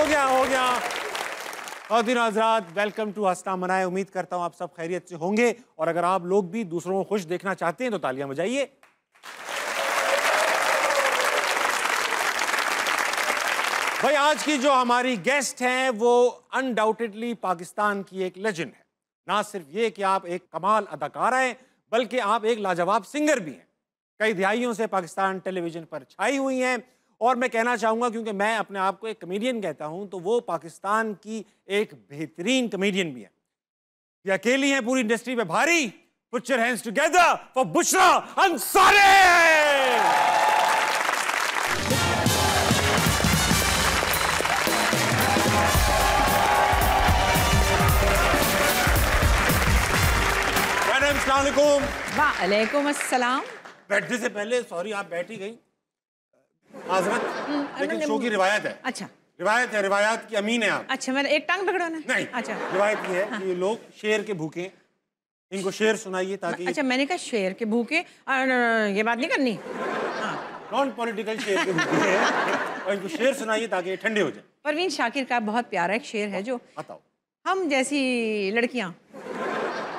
हो गया। ख़वातीन हज़रात, वेलकम टू हंसना मनाए। उम्मीद करता हूँ आप सब खैरियत से होंगे, और अगर आप लोग भी दूसरों को खुश देखना चाहते हैं तो तालियां बजाइए। भाई, आज की जो हमारी गेस्ट हैं वो अनडाउटेडली पाकिस्तान की एक लेजेंड है। ना सिर्फ ये कि आप एक कमाल अदाकारा हैं, बल्कि आप एक लाजवाब सिंगर भी हैं। कई दिहाइयों से पाकिस्तान टेलीविजन पर छाई हुई हैं, और मैं कहना चाहूंगा, क्योंकि मैं अपने आप को एक कमेडियन कहता हूं, तो वो पाकिस्तान की एक बेहतरीन कमेडियन भी है। ये अकेली हैं पूरी इंडस्ट्री पे भारी। Put your hands together for Bushra Ansari. Madam अस्सलाम वालेकुम। वालेकुम अस्सलाम। बैठने से पहले सॉरी, आप बैठ ही गई माजरत, लेकिन शो की रिवायत है। अच्छा, रिवायत है, रिवायत की अमीन है आप। अच्छा, मैंने एक टांग पकड़ाना नहीं, अच्छा, रिवायत ये है कि ये लोग शेर के भूखे हैं, इनको शेर सुनाइए ताकि। अच्छा, मैंने कहा शेर के भूखे, ये बात नहीं करनी। नॉन पॉलिटिकल शेर के भूखे हैं, और इनको शेर सुनाइए ताकि ये ठंडे हो जाए। परवीन शाकिर का बहुत प्यारा एक शेर है जो बताओ। हम जैसी लड़कियां,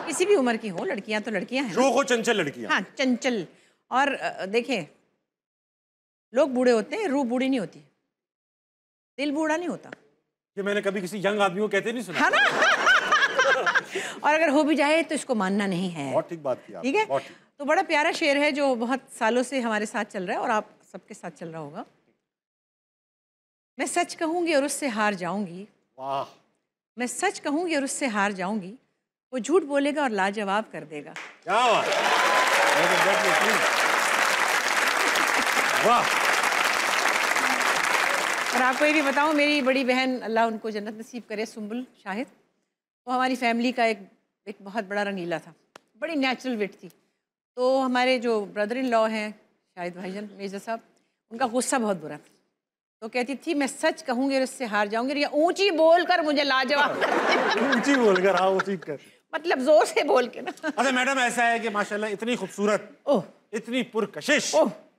किसी भी उम्र की हो, लड़कियां तो लड़कियां हैं ना। शोखो चंचल लड़कियां। हाँ, चंचल। और देखें, लोग बूढ़े होते हैं, रूह बूढ़ी नहीं होती, दिल बूढ़ा नहीं होता। ये मैंने कभी किसी यंग आदमी को कहते नहीं सुना। है ना? और अगर हो भी जाए तो इसको मानना नहीं है। बहुत ठीक बात की। ठीक है, तो बड़ा प्यारा शेर है जो बहुत सालों से हमारे साथ चल रहा है, और आप सबके साथ चल रहा होगा। मैं सच कहूंगी और उससे हार जाऊंगी। वाह। मैं सच कहूंगी और उससे हार जाऊंगी, वो झूठ बोलेगा और लाजवाब कर देगा। क्या बात। वाह। और आपको ये भी बताऊं, मेरी बड़ी बहन, अल्लाह उनको जन्नत नसीब करे, सुम्बुल शाहिद, वो हमारी फैमिली का एक बहुत बड़ा रंगीला था, बड़ी नेचुरल विट थी। तो हमारे जो ब्रदर इन लॉ हैं शाहिद भाईजान मेजर साहब, उनका गुस्सा बहुत बुरा था। तो कहती थी मैं सच कहूंगी और उससे हार जाऊंगी, और ये ऊंची बोलकर मुझे लाजवाब ऊंची बोलकर, हाँ ऊंची कर, मतलब जोर से बोल के ना। अच्छा मैडम, ऐसा है कि माशाल्लाह इतनी खूबसूरत, ओह, इतनी पुरकशिश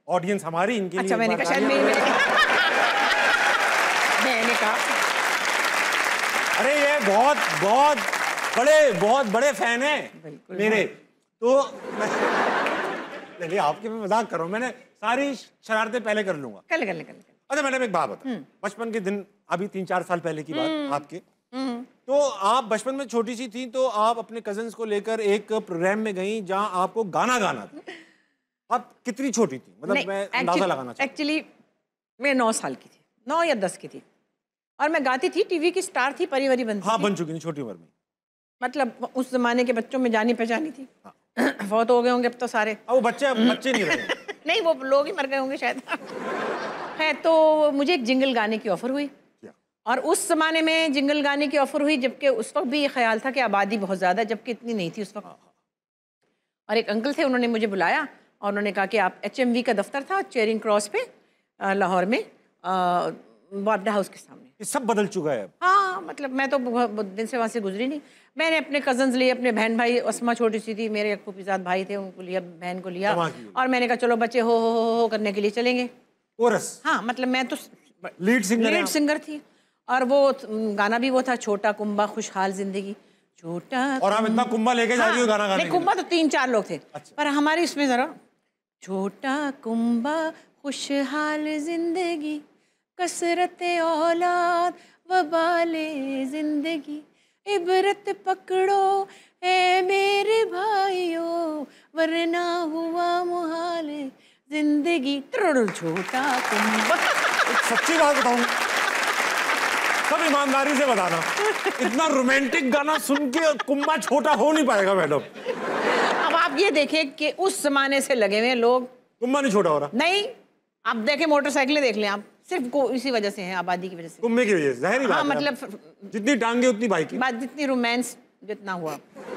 ऑडियंस हमारी इनके लिए। अच्छा, मैंने कहा शायद मैंने कहा अरे ये बहुत बड़े फैन हैं मेरे। तो नहीं, आपके मैं मजाक कर रहा हूँ, मैंने सारी शरारतें पहले कर लूंगा। कल अच्छा मैडम, एक बात बता, बचपन के दिन, अभी 3-4 साल पहले की बात आपके, तो आप बचपन में छोटी सी थी, तो आप अपने कजन्स को लेकर एक प्रोग्राम में गई जहां आपको गाना गाना था। आप कितनी छोटी थी, मतलब मैं अंदाजा लगाना चाहता हूं। एक्चुअली मैं 9 साल की थी, 9 या 10 की थी, और मैं गाती थी, टीवी की स्टार थी, परिवारी बनती। हाँ, बन चुकी थी छोटी उम्र में। मतलब उस जमाने के बच्चों में जानी पहचानी थी। बहुत हो गए होंगे अब तो सारे। वो बच्चे नहीं रहे। नहीं, वो लोग ही मर गए होंगे शायद। है, तो मुझे एक जिंगल गाने की ऑफर हुई, और उस जमाने में जिंगल गाने की ऑफर हुई, जबकि उस वक्त भी ये ख्याल था कि आबादी बहुत ज़्यादा, जबकि इतनी नहीं थी उस वक्त। और एक अंकल थे, उन्होंने मुझे बुलाया और उन्होंने कहा कि आप HMV का दफ्तर था चेयरिंग क्रॉस पे लाहौर में, बाबडा हाउस के सामने। ये सब बदल चुका है। हाँ, मतलब मैं तो बहुत दिन से वहाँ से गुजरी नहीं। मैंने अपने कजन्स लिए, अपने बहन भाई, असमा छोटी सी थी, मेरे फूफीजाद भाई थे, उनको लिया, बहन को लिया, और मैंने कहा चलो बच्चे हो करने के लिए चलेंगे। हाँ, मतलब मैं तो लीड सिंगर थी, और वो गाना भी वो था, छोटा कुंबा खुशहाल जिंदगी, छोटा। और आप इतना कुंबा लेके जा रही हो गाना गाने? नहीं, कुंबा तो 3-4 लोग थे। अच्छा। पर हमारी इसमें जरा, छोटा कुंबा खुशहाल जिंदगी, कसरत औलाद वबाले जिंदगी, इबरत पकड़ो ए मेरे भाइयों, वरना हुआ मुहाल जिंदगी। छोटा कुंबा। सच्ची बात बताऊं, सब ईमानदारी से बताना, इतना रोमांटिक गाना सुन के कुंबा छोटा हो नहीं पाएगा मैडम। अब आप ये देखें कि उस जमाने से लगे हुए लोग, कुंबा नहीं छोटा हो रहा। नहीं, आप देखें मोटरसाइकिलें देख लें आप, सिर्फ इसी वजह से है, आबादी की वजह से, कुंबे की वजह से। ज़ाहिर बात है, मतलब जितनी टांगे उतनी बाइक की बात, जितनी रोमांस जितना हुआ।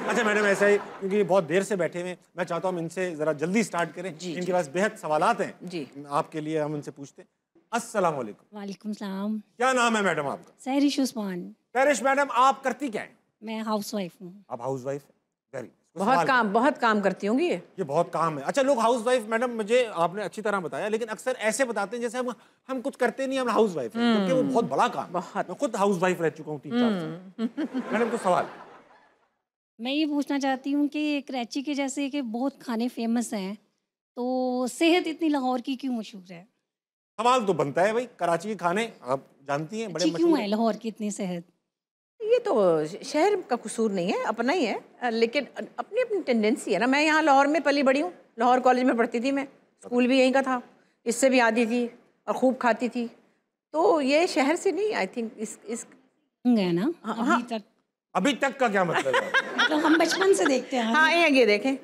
अच्छा मैडम, ऐसा ही, क्योंकि ये बहुत देर से बैठे हुए, मैं चाहता हूँ हम इनसे जरा जल्दी स्टार्ट करें। इनके पास बेहद सवालात हैं जी, आपके लिए, हम उनसे पूछते हैं। अस्सलाम वालेकुम। वालेकुम सलाम। क्या नाम है मैडम आपका? सहरिश उस्मान। सहरिश मैडम, आप करती क्या है? मैं हाउस वाइफ हूँ। आप हाउस वाइफ है? Very nice. बहुत काम करती होंगी ये बहुत काम है। अच्छा, लोग हाउस वाइफ, मैडम मुझे आपने अच्छी तरह बताया, लेकिन अक्सर ऐसे बताते हैं जैसे हम कुछ करते नहीं, हम हाउस वाइफ हैं, क्योंकि वो बहुत बड़ा काम है। मैं खुद हाउस वाइफ रह चुका हूँ 3-4 साल। मैडम को सवाल, मैं ये पूछना चाहती हूँ कि कराची के जैसे कि बहुत खाने फेमस हैं, तो सेहत इतनी लाहौर की क्यों मशहूर है? सवाल तो बनता है भाई, कराची के खाने आप जानती हैं बड़े अच्छी क्यों मशहूर है लाहौर की इतनी सेहत? ये तो शहर का कसूर नहीं है, अपना ही है, लेकिन अपनी अपनी टेंडेंसी है ना। मैं यहाँ लाहौर में पली बड़ी हूँ, लाहौर कॉलेज में पढ़ती थी मैं, स्कूल भी यहीं का था, इससे भी आती थी और खूब खाती थी। तो ये शहर से नहीं, आई थिंक इस है ना। अभी तक का क्या मतलब है? मतलब हम बचपन से देखते हैं। हाँ, ये देखें,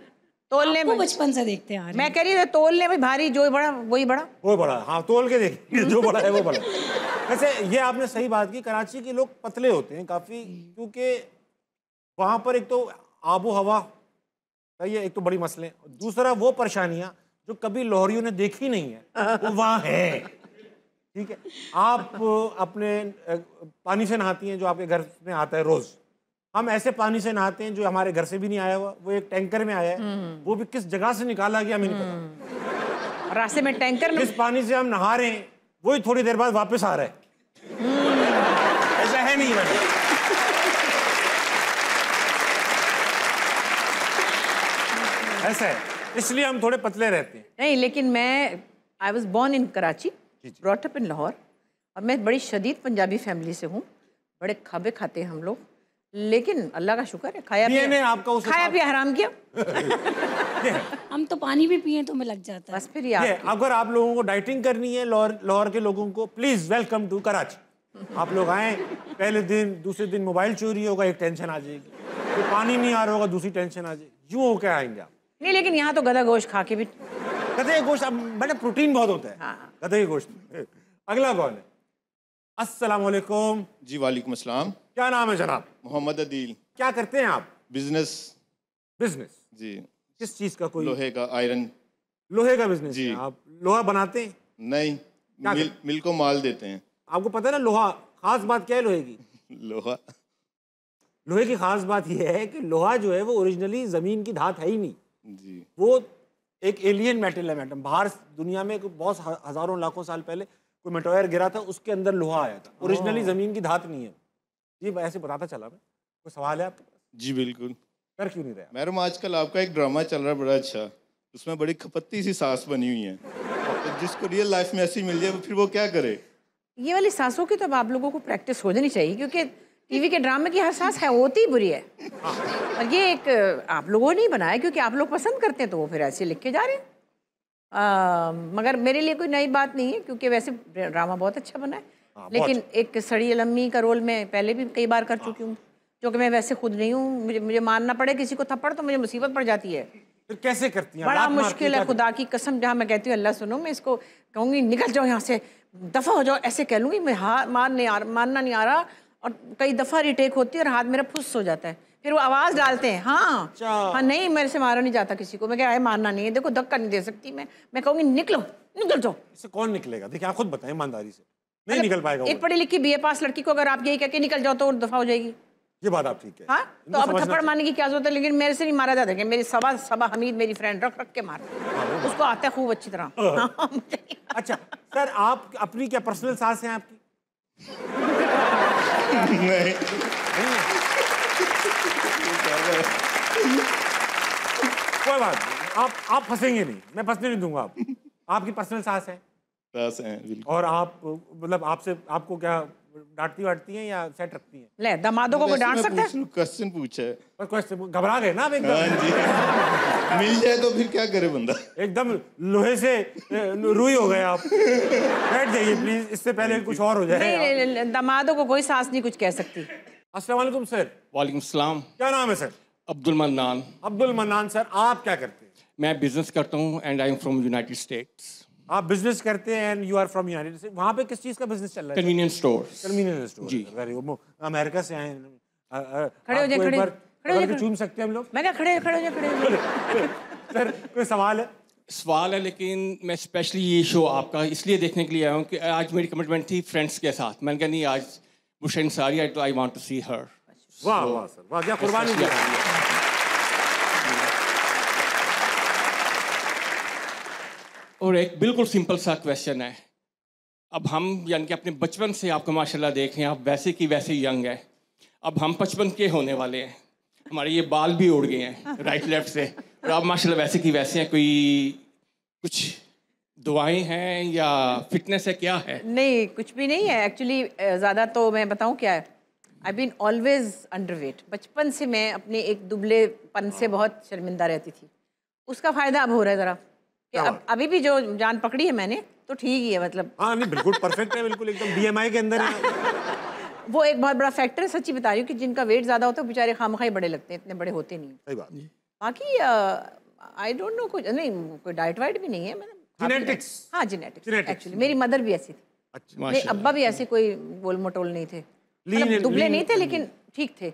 तोलने में बचपन से देखते हैं। मैं कह रही हूँ तोलने में भारी, जो बड़ा वही बड़ा, वो बड़ा। हाँ, तोल के देखिए, जो बड़ा है वो बड़ा। वैसे ये आपने सही बात की, कराची के लोग पतले होते हैं काफ़ी, क्योंकि वहाँ पर एक तो आबो हवा सही है, एक तो बड़ी मसले, दूसरा वो परेशानियाँ जो कभी लाहौरियों ने देखी नहीं है वो वहाँ है। ठीक है, आप अपने पानी से नहाती हैं जो आपके घर में आता है रोज़। हम ऐसे पानी से नहाते हैं जो हमारे घर से भी नहीं आया हुआ, वो एक टैंकर में आया है, वो भी किस जगह से निकाला गया हमें नहीं पता। रास्ते में टैंकर में जिस पानी से हम नहा रहे हैं वही थोड़ी देर बाद वापस आ रहा है। ऐसा है नहीं मैडम? ऐसा है, इसलिए हम थोड़े पतले रहते हैं। नहीं, लेकिन I was born in Karachi, brought up in Lahore, और मैं बड़ी शदीद पंजाबी फैमिली से हूँ, बड़े खाबे खाते हैं हम लोग, लेकिन अल्लाह का शुक्र है खाया पिया हराम किया। हम तो पानी भी पिए तो हमें लग जाता है। बस फिर अगर आप लोगों को डाइटिंग करनी है लाहौर के लोगों को, प्लीज वेलकम टू कराची। आप लोग आए, पहले दिन दूसरे दिन मोबाइल चोरी होगा, एक टेंशन आ जाएगी, तो पानी नहीं आ रहा होगा, दूसरी टेंशन आ जाएगी, यूं होकर आएंगे आप। नहीं, लेकिन यहाँ तो गधा गोश्त खा के भी, गधे के गोश्त बड़ा प्रोटीन बहुत होता है। हाँ। गधे के गोश्त। अगला कौन है? अस्सलाम वालेकुम। जी वालेकुम अस्सलाम। क्या नाम है जनाब? मोहम्मद अदील। क्या करते हैं आप? बिजनेस। जी। किस चीज का? कोई लोहे का, आयरन। लोहे का बिजनेस जी। आप लोहा बनाते हैं? नहीं, मिल को माल देते हैं। आपको पता है ना लोहा, खास बात क्या है लोहे की? लोहे की खास बात यह है कि लोहा जो है वो ओरिजिनली जमीन की धात है ही नहीं जी। वो एक एलियन मेटल है मैडम। बाहर दुनिया में बहुत हजारों लाखों साल पहले कोई मेटोयर गिरा था, उसके अंदर लोहा आया था, ओरिजिनली जमीन की धात नहीं है। ये ऐसे बताता चला मैं। कोई सवाल है आपके पास? जी बिल्कुल। कर क्यों नहीं रहा? मैडम आजकल आपका एक ड्रामा चल रहा है बड़ा अच्छा, उसमें बड़ी खपत्ती सी सास बनी हुई है, तो जिसको रियल लाइफ में ऐसी मिल जाए फिर वो क्या करे? ये वाली सांसों की तो आप लोगों को प्रैक्टिस हो जानी चाहिए, क्योंकि टीवी के ड्रामे की हर सांस है होती ही बुरी है। और ये एक आप लोगों ने ही बनाया, क्योंकि आप लोग पसंद करते हैं तो वो फिर ऐसे लिख के जा रहे हैं। मगर मेरे लिए कोई नई बात नहीं है, क्योंकि वैसे ड्रामा बहुत अच्छा बना है। लेकिन एक सड़ी लम्मी का रोल मैं पहले भी कई बार कर चुकी हूँ, जो कि मैं वैसे खुद नहीं हूँ। मुझे मारना पड़े किसी को थप्पड़ तो मुझे मुसीबत पड़ जाती है। फिर कैसे करती हैं? बड़ा मुश्किल है, खुदा की कसम। जहाँ मैं कहती हूँ अल्लाह सुनो, मैं इसको कहूँगी निकल जाओ यहाँ से, दफ़ा हो जाओ, ऐसे कह लूँगी मैं। मारना नहीं आ रहा, और कई दफ़ा रिटेक होती है और हाथ मेरा फुस हो जाता है। फिर वो आवाज़ डालते हैं, हाँ नहीं, मेरे से मारा नहीं जाता किसी को। मैं क्या है, मारना नहीं है, देखो धक्का नहीं दे सकती मैं कहूँगी निकल जाओ। इससे कौन निकलेगा? देखिए आप खुद बताएं ईमानदारी से, नहीं निकल पाएगा। एक पढ़ी लिखी BA पास लड़की को अगर आप यही कह के निकल जाओ तो दफ़ा हो जाएगी। ये बात आप ठीक है। हाँ, तो अब थप्पड़ मारने की क्या जरूरत है? लेकिन मेरे से नहीं मारा जाता। मेरी सबा हमीद मेरी फ्रेंड रख के मारती, उसको आता है खूब अच्छी तरह। अच्छा सर, आप अपनी क्या पर्सनल सास हैं आपकी? नहीं। कोई बात नहीं, आप फंसेंगे नहीं, मैं फंसने नहीं दूंगा। आपकी पर्सनल सास है? सास है बिल्कुल। और आप मतलब आपको क्या डांटती वाटती हैं या सेट रखती हैं? ले, दामादों को डांट सकते हैं? क्वेश्चन पूछा है। क्वेश्चन घबरा गए ना आप एकदम? हाँ जी। मिल जाए तो फिर क्या करे बंदा? एकदम लोहे से रुई हो गए आप। बैठ जाइए प्लीज, इससे पहले कुछ और हो जाए। नहीं, दामादों को कोई सास नहीं कुछ कह सकती। अस्सलाम वालेकुम सर। वालेकुम सलाम। क्या नाम है सर? अब्दुल मन्नान। अब्दुल मन्नान सर, आप क्या करते हैं? मैं बिजनेस करता हूँ and I am from United States. आप बिजनेस करते हैं and you are from United States. वहाँ पे किस चीज़ का बिजनेस चल रहा है? Convenience stores. कन्वीनियंस स्टोर जी। अमेरिका से आए हैं। खड़े हो जाए, खड़े चूम सकते हैं हम लोग? मैं क्या खड़े सर कोई सवाल है? सवाल है, लेकिन मैं स्पेशली ये शो आपका इसलिए देखने के लिए आया हूँ कि आज मेरी कमिटमेंट थी फ्रेंड्स के साथ। मैंने कहा नहीं, आज बुशैन सारी आई वांट टू सी हर। वाह वाह सर, वाह, क्या कुर्बानी दी। और एक बिल्कुल सिंपल सा क्वेश्चन है। अब हम यानी कि अपने बचपन से आपको माशाल्लाह देख रहे हैं, आप वैसे की वैसे यंग है। अब हम 55 के होने वाले हैं, हमारे ये बाल भी उड़ गए हैं राइट लेफ्ट से, और आप माशाल्लाह वैसे की वैसे हैं। कोई कुछ दुआएं हैं या फिटनेस है, क्या है? नहीं, कुछ भी नहीं है एक्चुअली। ज़्यादा तो मैं बताऊं क्या है, आई बीन ऑलवेज अंडरवेट। बचपन से मैं अपने एक दुबलेपन से बहुत शर्मिंदा रहती थी। उसका फ़ायदा अब हो रहा है ज़रा कि अब अभी भी जो जान पकड़ी है मैंने तो ठीक ही है, मतलब हाँ नहीं बिल्कुल परफेक्ट है, बिल्कुल एकदम BMI के अंदर है। वो एक बहुत बड़ा फैक्टर है। सच्ची बता रही हूँ कि जिनका वेट ज़्यादा होता है बेचारे खामखाई बड़े लगते हैं, इतने बड़े होते नहीं। सही बात। बाकी आई डोंट नो, कुछ नहीं, कोई डाइट वाइट भी नहीं है। मैंने Genetics? हाँ, जेनेटिक्स Genetics। एक्चुअली मेरी मदर भी ऐसी थी, अच्छा मेरे अब्बा भी ऐसे कोई गोल मटोल नहीं थे, मतलब दुबले नहीं थे लेकिन ठीक थे।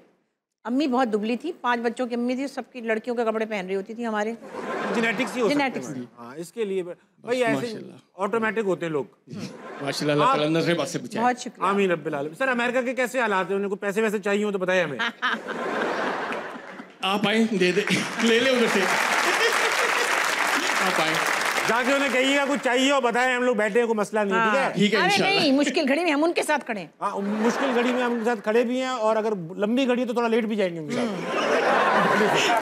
अम्मी बहुत दुबली थी, 5 बच्चों की अम्मी थी, सबकी लड़कियों के कपड़े पहन रही होती थी हमारे। जेनेटिक्स ही हो सकते Genetics हैं। हाँ, इसके लिए भाई ऐसे ऑटोमेटिक होते हैं लोग। माशाल्लाह, अल्लाह ताला नजर बात से बचाए। बहुत शुक्रिया। आमीन रब्बिल आलमीन। सर अमेरिका के कैसे हालात हैं? उन्हें कोई पैसे वैसे चाहिए हो तो बताएं हमें। आप आए, दे दे, ले ले उधर से। आप आए, जाके उन्हें कहिएगा कुछ चाहिए हो बताएं, हम लोग बैठे हैं, कोई मसला नहीं है, ठीक है? ठीक है अरे इंशाल्लाह। नहीं, मुश्किल घड़ी में हम उनके साथ खड़े हैं। हाँ, मुश्किल घड़ी में हम उनके साथ खड़े भी हैं, और अगर लंबी घड़ी है तो थोड़ा लेट भी जाएंगे उनके साथ।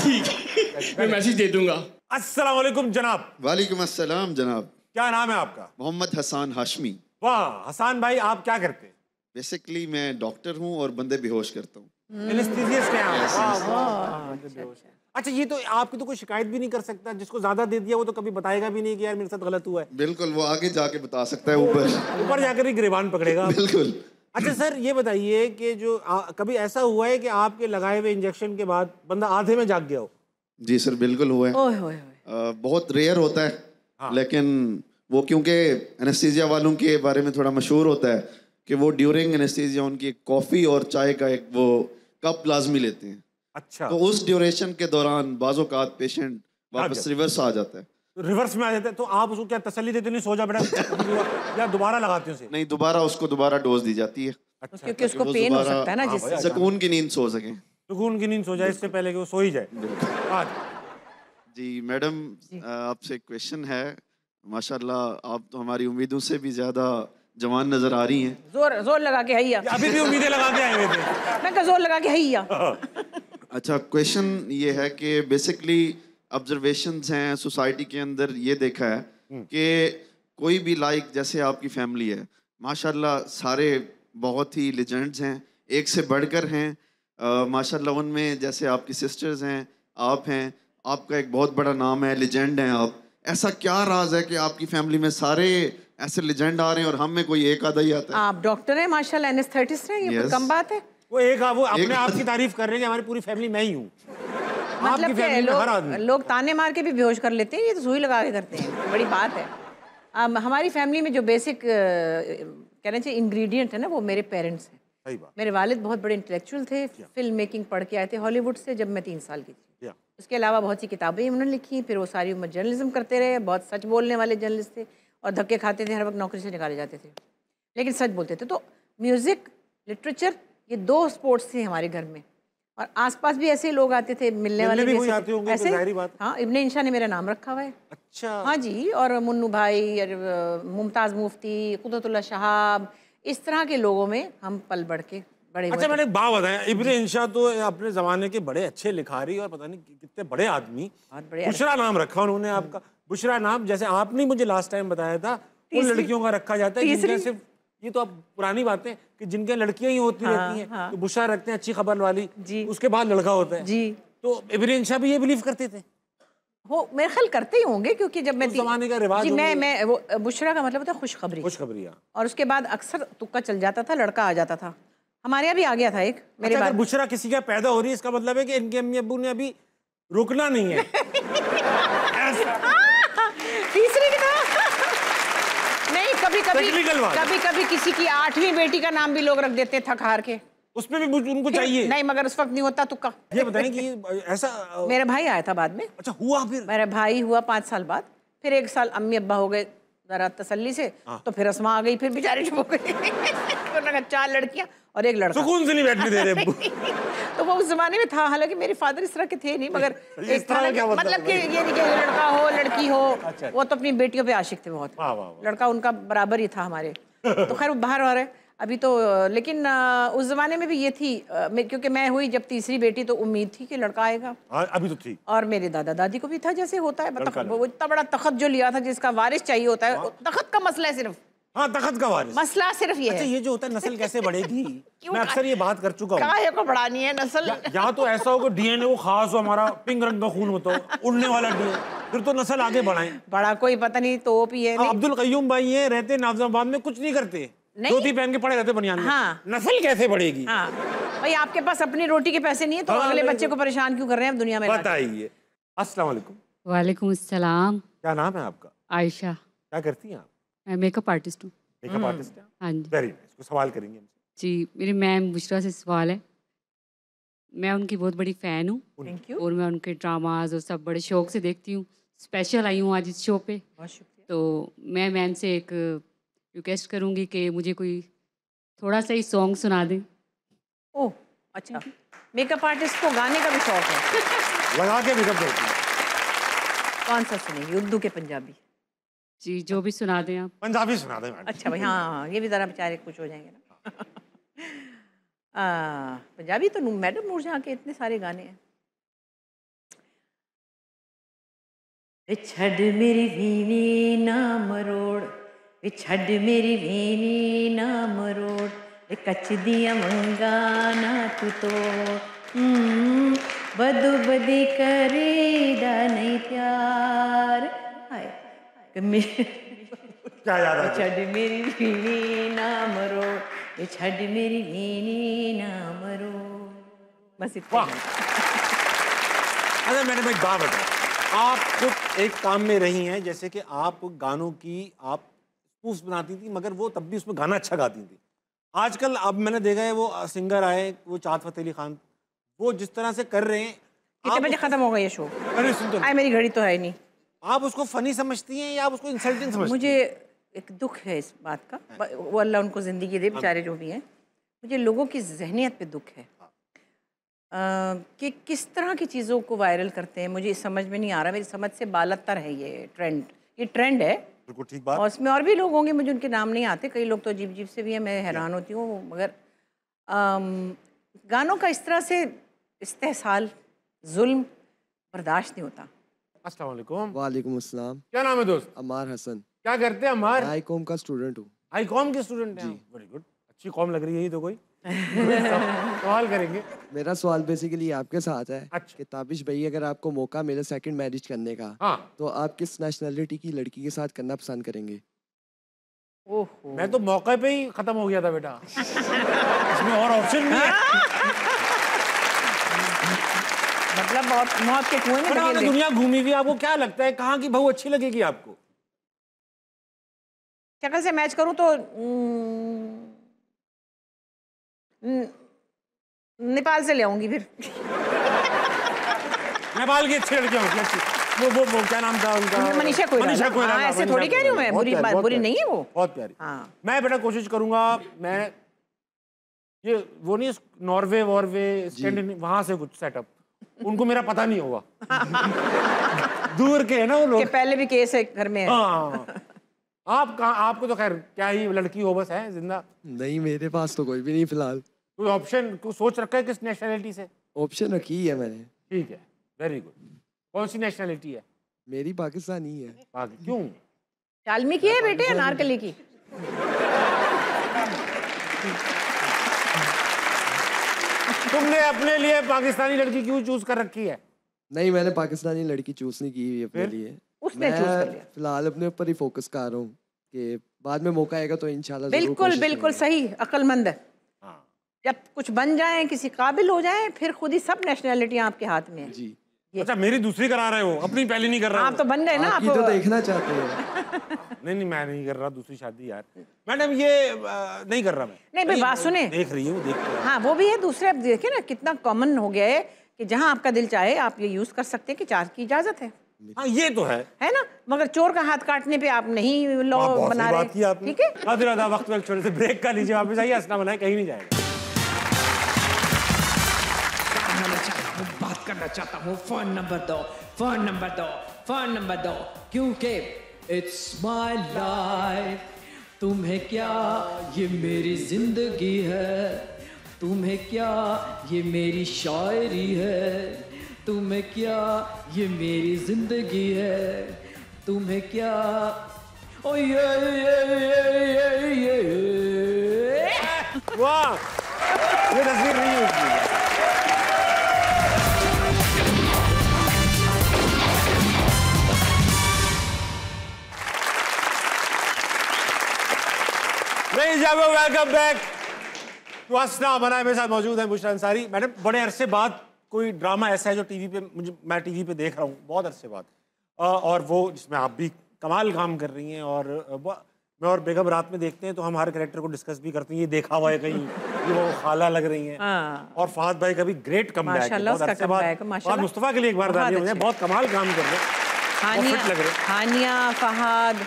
ठीक है, मैं मैसेज दे दूंगा। अस्सलाम वालेकुम जनाब। वालेकुम अस्सलाम जनाब। क्या नाम है आपका? मोहम्मद हसन हाशमी। वाह हसन भाई, आप क्या करते हैं? बेसिकली मैं डॉक्टर हूँ और बंदे बेहोश करता हूँ। एनेस्थीसिस्ट हैं आप? वाह वाह। अच्छा, ये तो आपकी तो कोई शिकायत भी नहीं कर सकता, जिसको ज्यादा दे दिया वो तो कभी बताएगा भी नहीं कि यार मेरे साथ गलत हुआ है। बिल्कुल, वो आगे जाके बता सकता है ऊपर। ऊपर जाकर ही गिरबान पकड़ेगा। बिल्कुल। अच्छा सर, ये बताइए कि जो कभी ऐसा हुआ है कि आपके लगाए हुए इंजेक्शन के बाद बंदा आधे में जाग गया हो? जी सर, बिल्कुल हुआ है। ओए होए होए। बहुत रेयर होता है, लेकिन वो क्योंकि एनेस्थीसिया वालों के बारे में थोड़ा मशहूर होता है कि वो ड्यूरिंग एनेस्थीसिया उनकी एक कॉफ़ी और चाय का एक वो कप लाजमी लेते हैं। अच्छा, तो उस ड्यूरेशन के दौरान बाज़-औक़ात पेशेंट वापस रिवर्स आ जाता है। रिवर्स में आ जाता है, तो आप उसको क्या तसल्ली देते नहीं, सो जा बेटा, या दोबारा लगाते हो उसे? नहीं, दोबारा उसको दोबारा डोज दी जाती है, अच्छा, क्योंकि उसको वो पेन हो दोबारा- सकता है ना, हाँ जिससे सुकून की नींद सो सकें। सुकून की नींद सो जाए इससे पहले कि वो सो ही जाए। आज जी मैडम, आपसे एक क्वेश्चन है। माशाल्लाह आप तो हमारी उम्मीदों से भी ज़्यादा जवान नज़र आ रही हैं। जोर जोर लगा के हैया। अभी भी उम्मीदें लगा के आए हुए थे। मैं कहा जोर लगा के हैया। अच्छा, क्वेश्चन ये है कि बेसिकली ऑब्जर्वेशंस हैं सोसाइटी के अंदर, ये देखा है कि कोई भी लाइक जैसे आपकी फैमिली है, माशाल्लाह सारे बहुत ही लेजेंड्स हैं, एक से बढ़कर हैं। माशाल्लाह उनमें जैसे आपकी सिस्टर्स हैं, आप हैं, आपका एक बहुत बड़ा नाम है, लेजेंड हैं आप। ऐसा क्या राज है कि आपकी फैमिली में सारे ऐसे लेजेंड आ रहे हैं और हम में कोई एक आधा ही आता है? आप डॉक्टर हैं माशाल्लाह, एनेस्थेटिस्ट हैं, ये कोई Yes. कम बात है। वो अपने आप की तारीफ कर रहे हैं कि हमारी पूरी फैमिली मैं ही हूँ। मतलब आपकी कि फैमिली में हर आदमी। लोग ताने मार के भी बेहोश कर लेते हैं, ये तो सुई लगा के करते हैं, बड़ी बात है। हमारी फैमिली में जो बेसिक कहना चाहिए इंग्रेडिएंट है ना, वो मेरे पेरेंट्स हैं। सही बात। मेरे वालिद बहुत बड़े इंटेलेक्चुअल थे, फिल्म मेकिंग पढ़ के आए थे हॉलीवुड से जब मैं 3 साल की थी। या। उसके अलावा बहुत सी किताबें उन्होंने लिखी, फिर वो सारी उम्र जर्नलिज्म करते रहे, बहुत सच बोलने वाले जर्नलिस्ट थे और धक्के खाते थे, हर वक्त नौकरी से निकाले जाते थे, लेकिन सच बोलते थे। तो म्यूज़िक, लिटरेचर, ये 2 स्पोर्ट्स थे हमारे घर में, और आसपास भी ऐसे लोग आते थे मिलने वाले भी भी कोई ऐसे आते होंगे, तो ऐसे। जाहिर बात। हाँ, इब्ने इंशा ने मेरा नाम रखा हुआ है। अच्छा। हाँ जी, और मुन्नू भाई और मुमताज़ मुफ्ती, कुदरतुल्लाह शहाब, इस तरह के लोगों में हम पल बढ़ के बड़े हुए अच्छा, थे। मैंने एक बात बताया, इब्ने इंशा तो अपने जमाने के बड़े अच्छे लिखारी और पता नहीं कितने बड़े आदमी। बहुत बड़े। बुशरा नाम रखा उन्होंने आपका, बुशरा नाम जैसे आपने मुझे लास्ट टाइम बताया था, उन लड़कियों का रखा जाता है जिनके सिर्फ, ये तो अब पुरानी बातें कि जिनके लड़कियां ही होती रहती हैं, तो बुशरा रखते हैं अच्छी खबर वाली जी। उसके बाद लड़का होता है जी। तो इब्ने इंशा भी ये बिलीव करते थे? हो, मेरे ख्याल करते ही होंगे, क्योंकि जब मैं उस ज़माने का रिवाज जी, होंगे। मैं वो बुशरा का मतलब होता है खुशखबरी, खुशखबरियाँ। और उसके बाद अक्सर तुक्का चल जाता था, लड़का आ जाता था। हमारे यहाँ भी आ गया था एक मेरे अच्छा, अगर बाद। बुशरा किसी का पैदा हो रही है, इसका मतलब है कि इनके अम्मी अब्बू ने अभी रुकना नहीं है। तीसरी की तरह नहीं, कभी Technical बात है। कभी कभी किसी की 8वीं बेटी का नाम भी लोग रख देते हैं थक हार के। उसमें भी उनको चाहिए। नहीं, मगर उस वक्त नहीं होता तुक्का। ये बताएं कि ऐसा मेरा भाई आया था बाद में। अच्छा हुआ फिर? मेरा भाई हुआ 5 साल बाद, फिर 1 साल अम्मी अब्बा हो गए जरा तसल्ली से, तो फिर अस्मा आ गई, फिर बेचारी चुप हो गई। उन्होंने कहा 4 लड़कियां और एक लड़का। सुकून से नहीं बैठने दे रहे अब्बू। तो वो उस जमाने में था, हालांकि मेरे फादर इस तरह के थे नहीं, मगर इस तरह का क्या मतलब कि ये नहीं कि लड़का हो लड़की हो। अच्छा। वो तो अपनी बेटियों पे आशिक थे बहुत। वाह, वाह, वाह। लड़का उनका बराबर ही था हमारे। तो खैर वो बाहर आ रहे अभी तो, लेकिन उस जमाने में भी ये थी, क्योंकि मैं हुई जब तीसरी बेटी तो उम्मीद थी कि लड़का आएगा। हाँ, अभी तो थी। और मेरे दादा दादी को भी था, जैसे होता है वो इतना बड़ा तखत जो लिया था जिसका वारिस चाहिए होता है, तखत का मसला है सिर्फ। हाँ, तखत का वारिस। मसला सिर्फ ये अच्छा, है। ये जो होता है नस्ल कैसे बढ़ेगी, क्यों मैं अक्सर ये बात कर चुका हूँ। काहे को बढ़ानी है नस्ल? या तो ऐसा हो कि डीएनए वो खास हो, हमारा पिंक रंग का खून हो, तो उड़ने वाला डीएनए, फिर तो नस्ल आगे बढ़ाएं। बड़ा कोई पता नहीं तोप ही है। अब्दुल कयूम भाई हैं, रहते नाफिजाबाद में, कुछ नहीं करते, धोती पहन के पड़े रहते बनियान में। हाँ। नस्ल कैसे बढ़ेगी? हाँ भाई, आपके पास अपनी रोटी के पैसे नहीं है तो हाँ, अगले बच्चे को परेशान क्यों कर रहे हैं दुनिया में? बताइए। अस्सलाम वालेकुम। वालेकुम अस्सलाम। क्या नाम है आपका? आयशा। क्या करती हैं आप? मैं मेकअप आर्टिस्ट हूँ। मेकअप आर्टिस्ट हैं? हाँ जी। Very nice. कुछ सवाल करेंगे हमसे? जी, मेरी मैम बुशरा से सवाल है। मैं उनकी बहुत बड़ी फ़ैन हूँ थैंक यू, और मैं उनके ड्रामाज और सब बड़े शौक से देखती हूँ। स्पेशल आई हूँ आज इस शो पे, बहुत शुक्रिया। तो मैं मैम से एक रिक्वेस्ट करूँगी कि मुझे कोई थोड़ा सा ही सॉन्ग सुना दें। ओह अच्छा, मेकअप आर्टिस्ट को गाने का भी शौक है। लगा के मेकअप करती हैं? कौन सा सुनेंगे, उर्दू के पंजाबी? जी, जो भी सुना दें आप। पंजाबी सुना दें मैडम। अच्छा भाई, हाँ ये भी ज़रा बेचारे कुछ हो जाएंगे ना। पंजाबी तो मैडम नूरजहां के इतने सारे गाने हैं। छड़ मेरी वीणी ना मरोड़, छड़ मेरी वीणी ना मरोड़, कच दिया मंगा ना तू तो बदो बदी करेदा नहीं प्यार। हाय क्या याद आ गया? छड़ मेरी वीणी ना मरोड़, छड़ मेरी वीणी ना मरोड़। बस इतना। अच्छा मैडम, एक बात बताओ, आप खुद एक काम में रही हैं, जैसे कि आप गानों की आप स्पूफ्स बनाती थी, मगर वो तब भी उसमें गाना अच्छा गाती थी। आजकल अब मैंने देखा है वो सिंगर आए, वो चाँद फतेह अली खान, वो जिस तरह से कर रहे हैं। कितने बजे खत्म होगा ये शो? अरे सुन तो, आए मेरी घड़ी तो है नहीं। आप उसको फनी समझती हैं या आप उसको इंसल्टिंग समझती हैं? मुझे एक दुख है इस बात का, वो अल्लाह उनको ज़िंदगी दे बेचारे जो भी हैं। मुझे लोगों की जहनियत पे दुख है कि किस तरह की चीज़ों को वायरल करते हैं। मुझे समझ में नहीं आ रहा, मेरी समझ से बालतर है ये ट्रेंड है। बिल्कुल ठीक बात। और उसमें और भी लोग होंगे, मुझे उनके नाम नहीं आते, कई लोग तो अजीब अजीब से भी हैं, मैं हैरान होती हूँ। मगर गानों का इस तरह से इस्तेहसाल, जुल्म बर्दाश्त नहीं होता। अस्सलाम वालेकुम। वालेकुम अस्सलाम। क्या नाम है दोस्त? अमार हसन। क्या करते हैं अमार? आई कॉम का स्टूडेंट हूँ। आई कॉम के स्टूडेंट हैं? Very good. अच्छी कॉम लग रही है ये तो। कोई सवाल करेंगे? मेरा सवाल बेसिकली आपके साथ है अच्छा। कि ताबिश भाई, अगर आपको मौका मिले सेकंड मैरिज करने का, हाँ, तो आप किस नेशनैलिटी की लड़की के साथ करना पसंद करेंगे? ओहो, मैं तो मौके पे ही खत्म हो गया था बेटा। इसमें और ऑप्शन नहीं है। मतलब मौत के कुएं में मैडम, धकेल आपने दे। दुनिया घूमी हुई, आपको क्या लगता है कहाँ की बहू अच्छी लगेगी आपको? शक्ल से मैच करूं तो नेपाल से ले आऊंगी फिर। नेपाल की अच्छी लड़कियां होती हैं, अच्छी। वो क्या नाम था उनका? मनीषा कोइराला। मनीषा कोइराला। हाँ, ऐसे मनीषा थोड़ी कह रही हूँ मैं, बहुत प्यारी, बहुत बुरी प्यारी। नहीं है वो। बहुत प्यारी। हाँ। मैं बेटा कोशिश करूंगा, मैं ये वो नहीं नॉर्वे वॉर्वे वहां से कुछ सेटअप, उनको मेरा पता नहीं होगा। दूर के है ना वो कि लोग। पहले भी केस है घर में है। हाँ, आप कहाँ, आपको तो खैर क्या ही लड़की हो बस है जिंदा। नहीं, मेरे पास तो कोई भी नहीं फिलहाल। कोई ऑप्शन को सोच रखा है किस नेशनैलिटी से? ऑप्शन रखी है मैंने। ठीक है, वेरी गुड। कौन सी नेशनैलिटी है? मेरी पाकिस्तानी है। बाकी क्यों? शालमी की है बेटे, अनारकली की? तुमने अपने लिए पाकिस्तानी लड़की क्यों चूज कर रखी है? नहीं, मैंने पाकिस्तानी लड़की चूज नहीं की हुई अपने लिए। उसने मैं चूज कर लिया। फिलहाल अपने ऊपर ही फोकस कर रहा हूँ कि बाद में मौका आएगा तो इंशाल्लाह जरूर बिल्कुल कोशिश बिल्कुल करूंगा। सही, अक्लमंद है। हाँ। जब कुछ बन जाए, किसी काबिल हो जाए, फिर खुद ही सब नेशनैलिटियां आपके हाथ में है। जी। अच्छा, मेरी दूसरी करा रहे हो, अपनी पहली नहीं कर रहा आप तो बन गए ना। आपकी आप तो देखना चाहते हैं। नहीं, मैं नहीं कर रहा दूसरी शादी यार। मैडम ये नहीं कर रहा मैं। नहीं भाई, बात सुने। देख रही हूँ, देख रही हूँ। हाँ, वो भी है। दूसरे आप देखिए ना, कितना कॉमन हो गया है कि जहाँ आपका दिल चाहे आप ये यूज कर सकते हैं कि चार की इजाजत है हाँ, ये तो है ना। मगर चोर का हाथ काटने पे आप नहीं लॉ बहुत बना सही बात की रहे। आपने। ठीक है। आधा वक्त छोटे से ब्रेक का लीजिए, वापस आइए, हंसना बनाए, कहीं नहीं जाएगा। दिखाना चाहता हूँ, बात करना चाहता हूँ। फोन नंबर दो, फोन नंबर दो, फोन नंबर दो, क्योंकि इट्स माय लाइफ। तुम्हें क्या ये मेरी जिंदगी है, तुम्हें क्या ये मेरी शायरी है, तुम्हें क्या ये मेरी जिंदगी है, तुम्हें क्या ओ ये वाह, ये तस्वीर नहीं है उसकी। वेलकम बैक टू हंसना बनाए। मेरे साथ मौजूद है बुशरा अंसारी। मैडम, बड़े अरसे बाद कोई ड्रामा ऐसा है जो टीवी पे मैं टीवी पे देख रहा हूँ बहुत अरसे बाद, और वो जिसमें आप भी कमाल काम कर रही हैं। और मैं और बेगम रात में देखते हैं तो हम हर कैरेक्टर को डिस्कस भी करते हैं, ये देखा हुआ है कहीं, ये वो खाला लग रही हैं। और फहद भाई का भी ग्रेट कमबैक है बहुत अरसे बाद। और मुस्तफा के लिए एक बार दानिया मुझे बहुत कमाल काम कर रहे हैं। Hania, Fahad,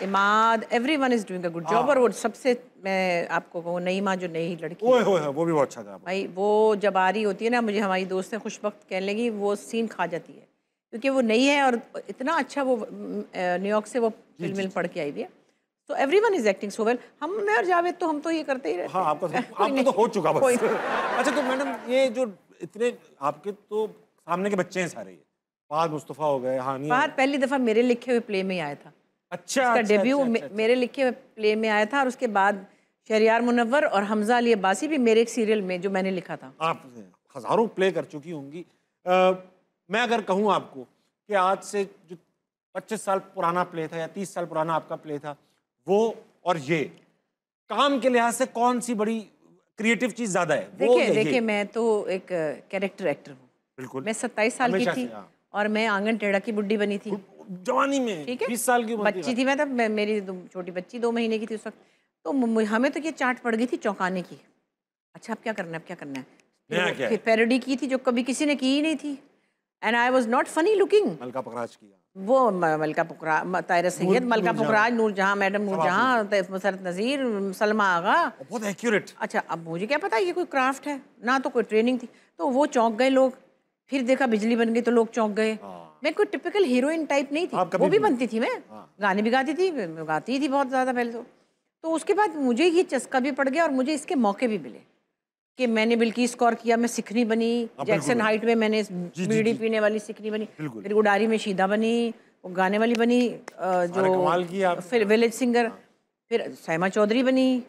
Imad, everyone is doing a good job. और वो सबसे मैं आपको कहूँ, नईमा जो नई लड़की ओए होए, वो भी बहुत अच्छा था भाई। वो जब आ रही होती है ना, मुझे हमारी दोस्त ने खुशबख्त कहने लगी, वो सीन खा जाती है क्योंकि वो नई है और इतना अच्छा वो न्यूयॉर्क से वो फिल्म पढ़ के आई हुई है। तो everyone is acting so well. हम, मैं और जावेद तो हम तो ये करते ही रहते हैं। हाँ, आपका तो हो चुका बस। अच्छा, तो मैडम ये जो इतने आपके तो सामने के बच्चे हैं सारे, फहद मुस्तफा हो गए, हानिया। फहद पहली दफा मेरे लिखे हुए प्ले में आया था। अच्छा, उसका डेब्यू मेरे लिखे हुए प्ले में आया था। और उसके बाद शहरियार मुनव्वर और हमजा अली अब्बासी भी मेरे एक सीरियल में जो मैंने लिखा था। आप हजारों प्ले कर चुकी होंगी। मैं अगर कहूँ आपको कि आज से जो 25 साल पुराना प्ले था या 30 साल पुराना आपका प्ले था, वो और ये काम के लिहाज से कौन सी बड़ी क्रिएटिव चीज ज्यादा है? देखिए मैं तो एक कैरेक्टर एक्टर हूँ। बिल्कुल। मैं 27 साल की थी और मैं आंगन टेढ़ा की बुड्ढी बनी थी जवानी में। ठीक है, 20 साल की बच्ची थी मैं तब। मेरी छोटी बच्ची 2 महीने की थी उस वक्त। तो हमें तो ये चाट पड़ गई थी चौंकाने की। अच्छा, अब क्या करना है, अब क्या करना है। फिर पैरोडी की थी जो कभी किसी ने की ही नहीं थी। And I was not funny looking. मलका पुखराज किया वो, मलका पुखराज, तायरा सैयद, मलका पुखराज, नूरजहां मैडम, नूरजहां, मसरत नज़ीर, सलमा आगा। बहुत एक्यूरेट। अच्छा, अब मुझे क्या पता ये कोई क्राफ्ट है ना, तो कोई ट्रेनिंग थी। तो वो चौंक गए लोग। फिर देखा बिजली बन गई तो लोग चौंक गए। मैं कोई टिपिकल हीरोइन टाइप नहीं थी। वो भी बनती थी मैं, गाने भी गाती थी, गाती थी बहुत ज़्यादा पहले तो उसके बाद मुझे ये चस्का भी पड़ गया और मुझे इसके मौके भी मिले कि मैंने बिल्किस कौर किया, मैं सिखनी बनी। जैक्सन हाइट में मैंने बीड़ी पीने वाली सिखनी बनी। फिर उडारी में शीदा बनी, वो गाने वाली बनी जो फिर विलेज सिंगर। फिर सैमा चौधरी बनी।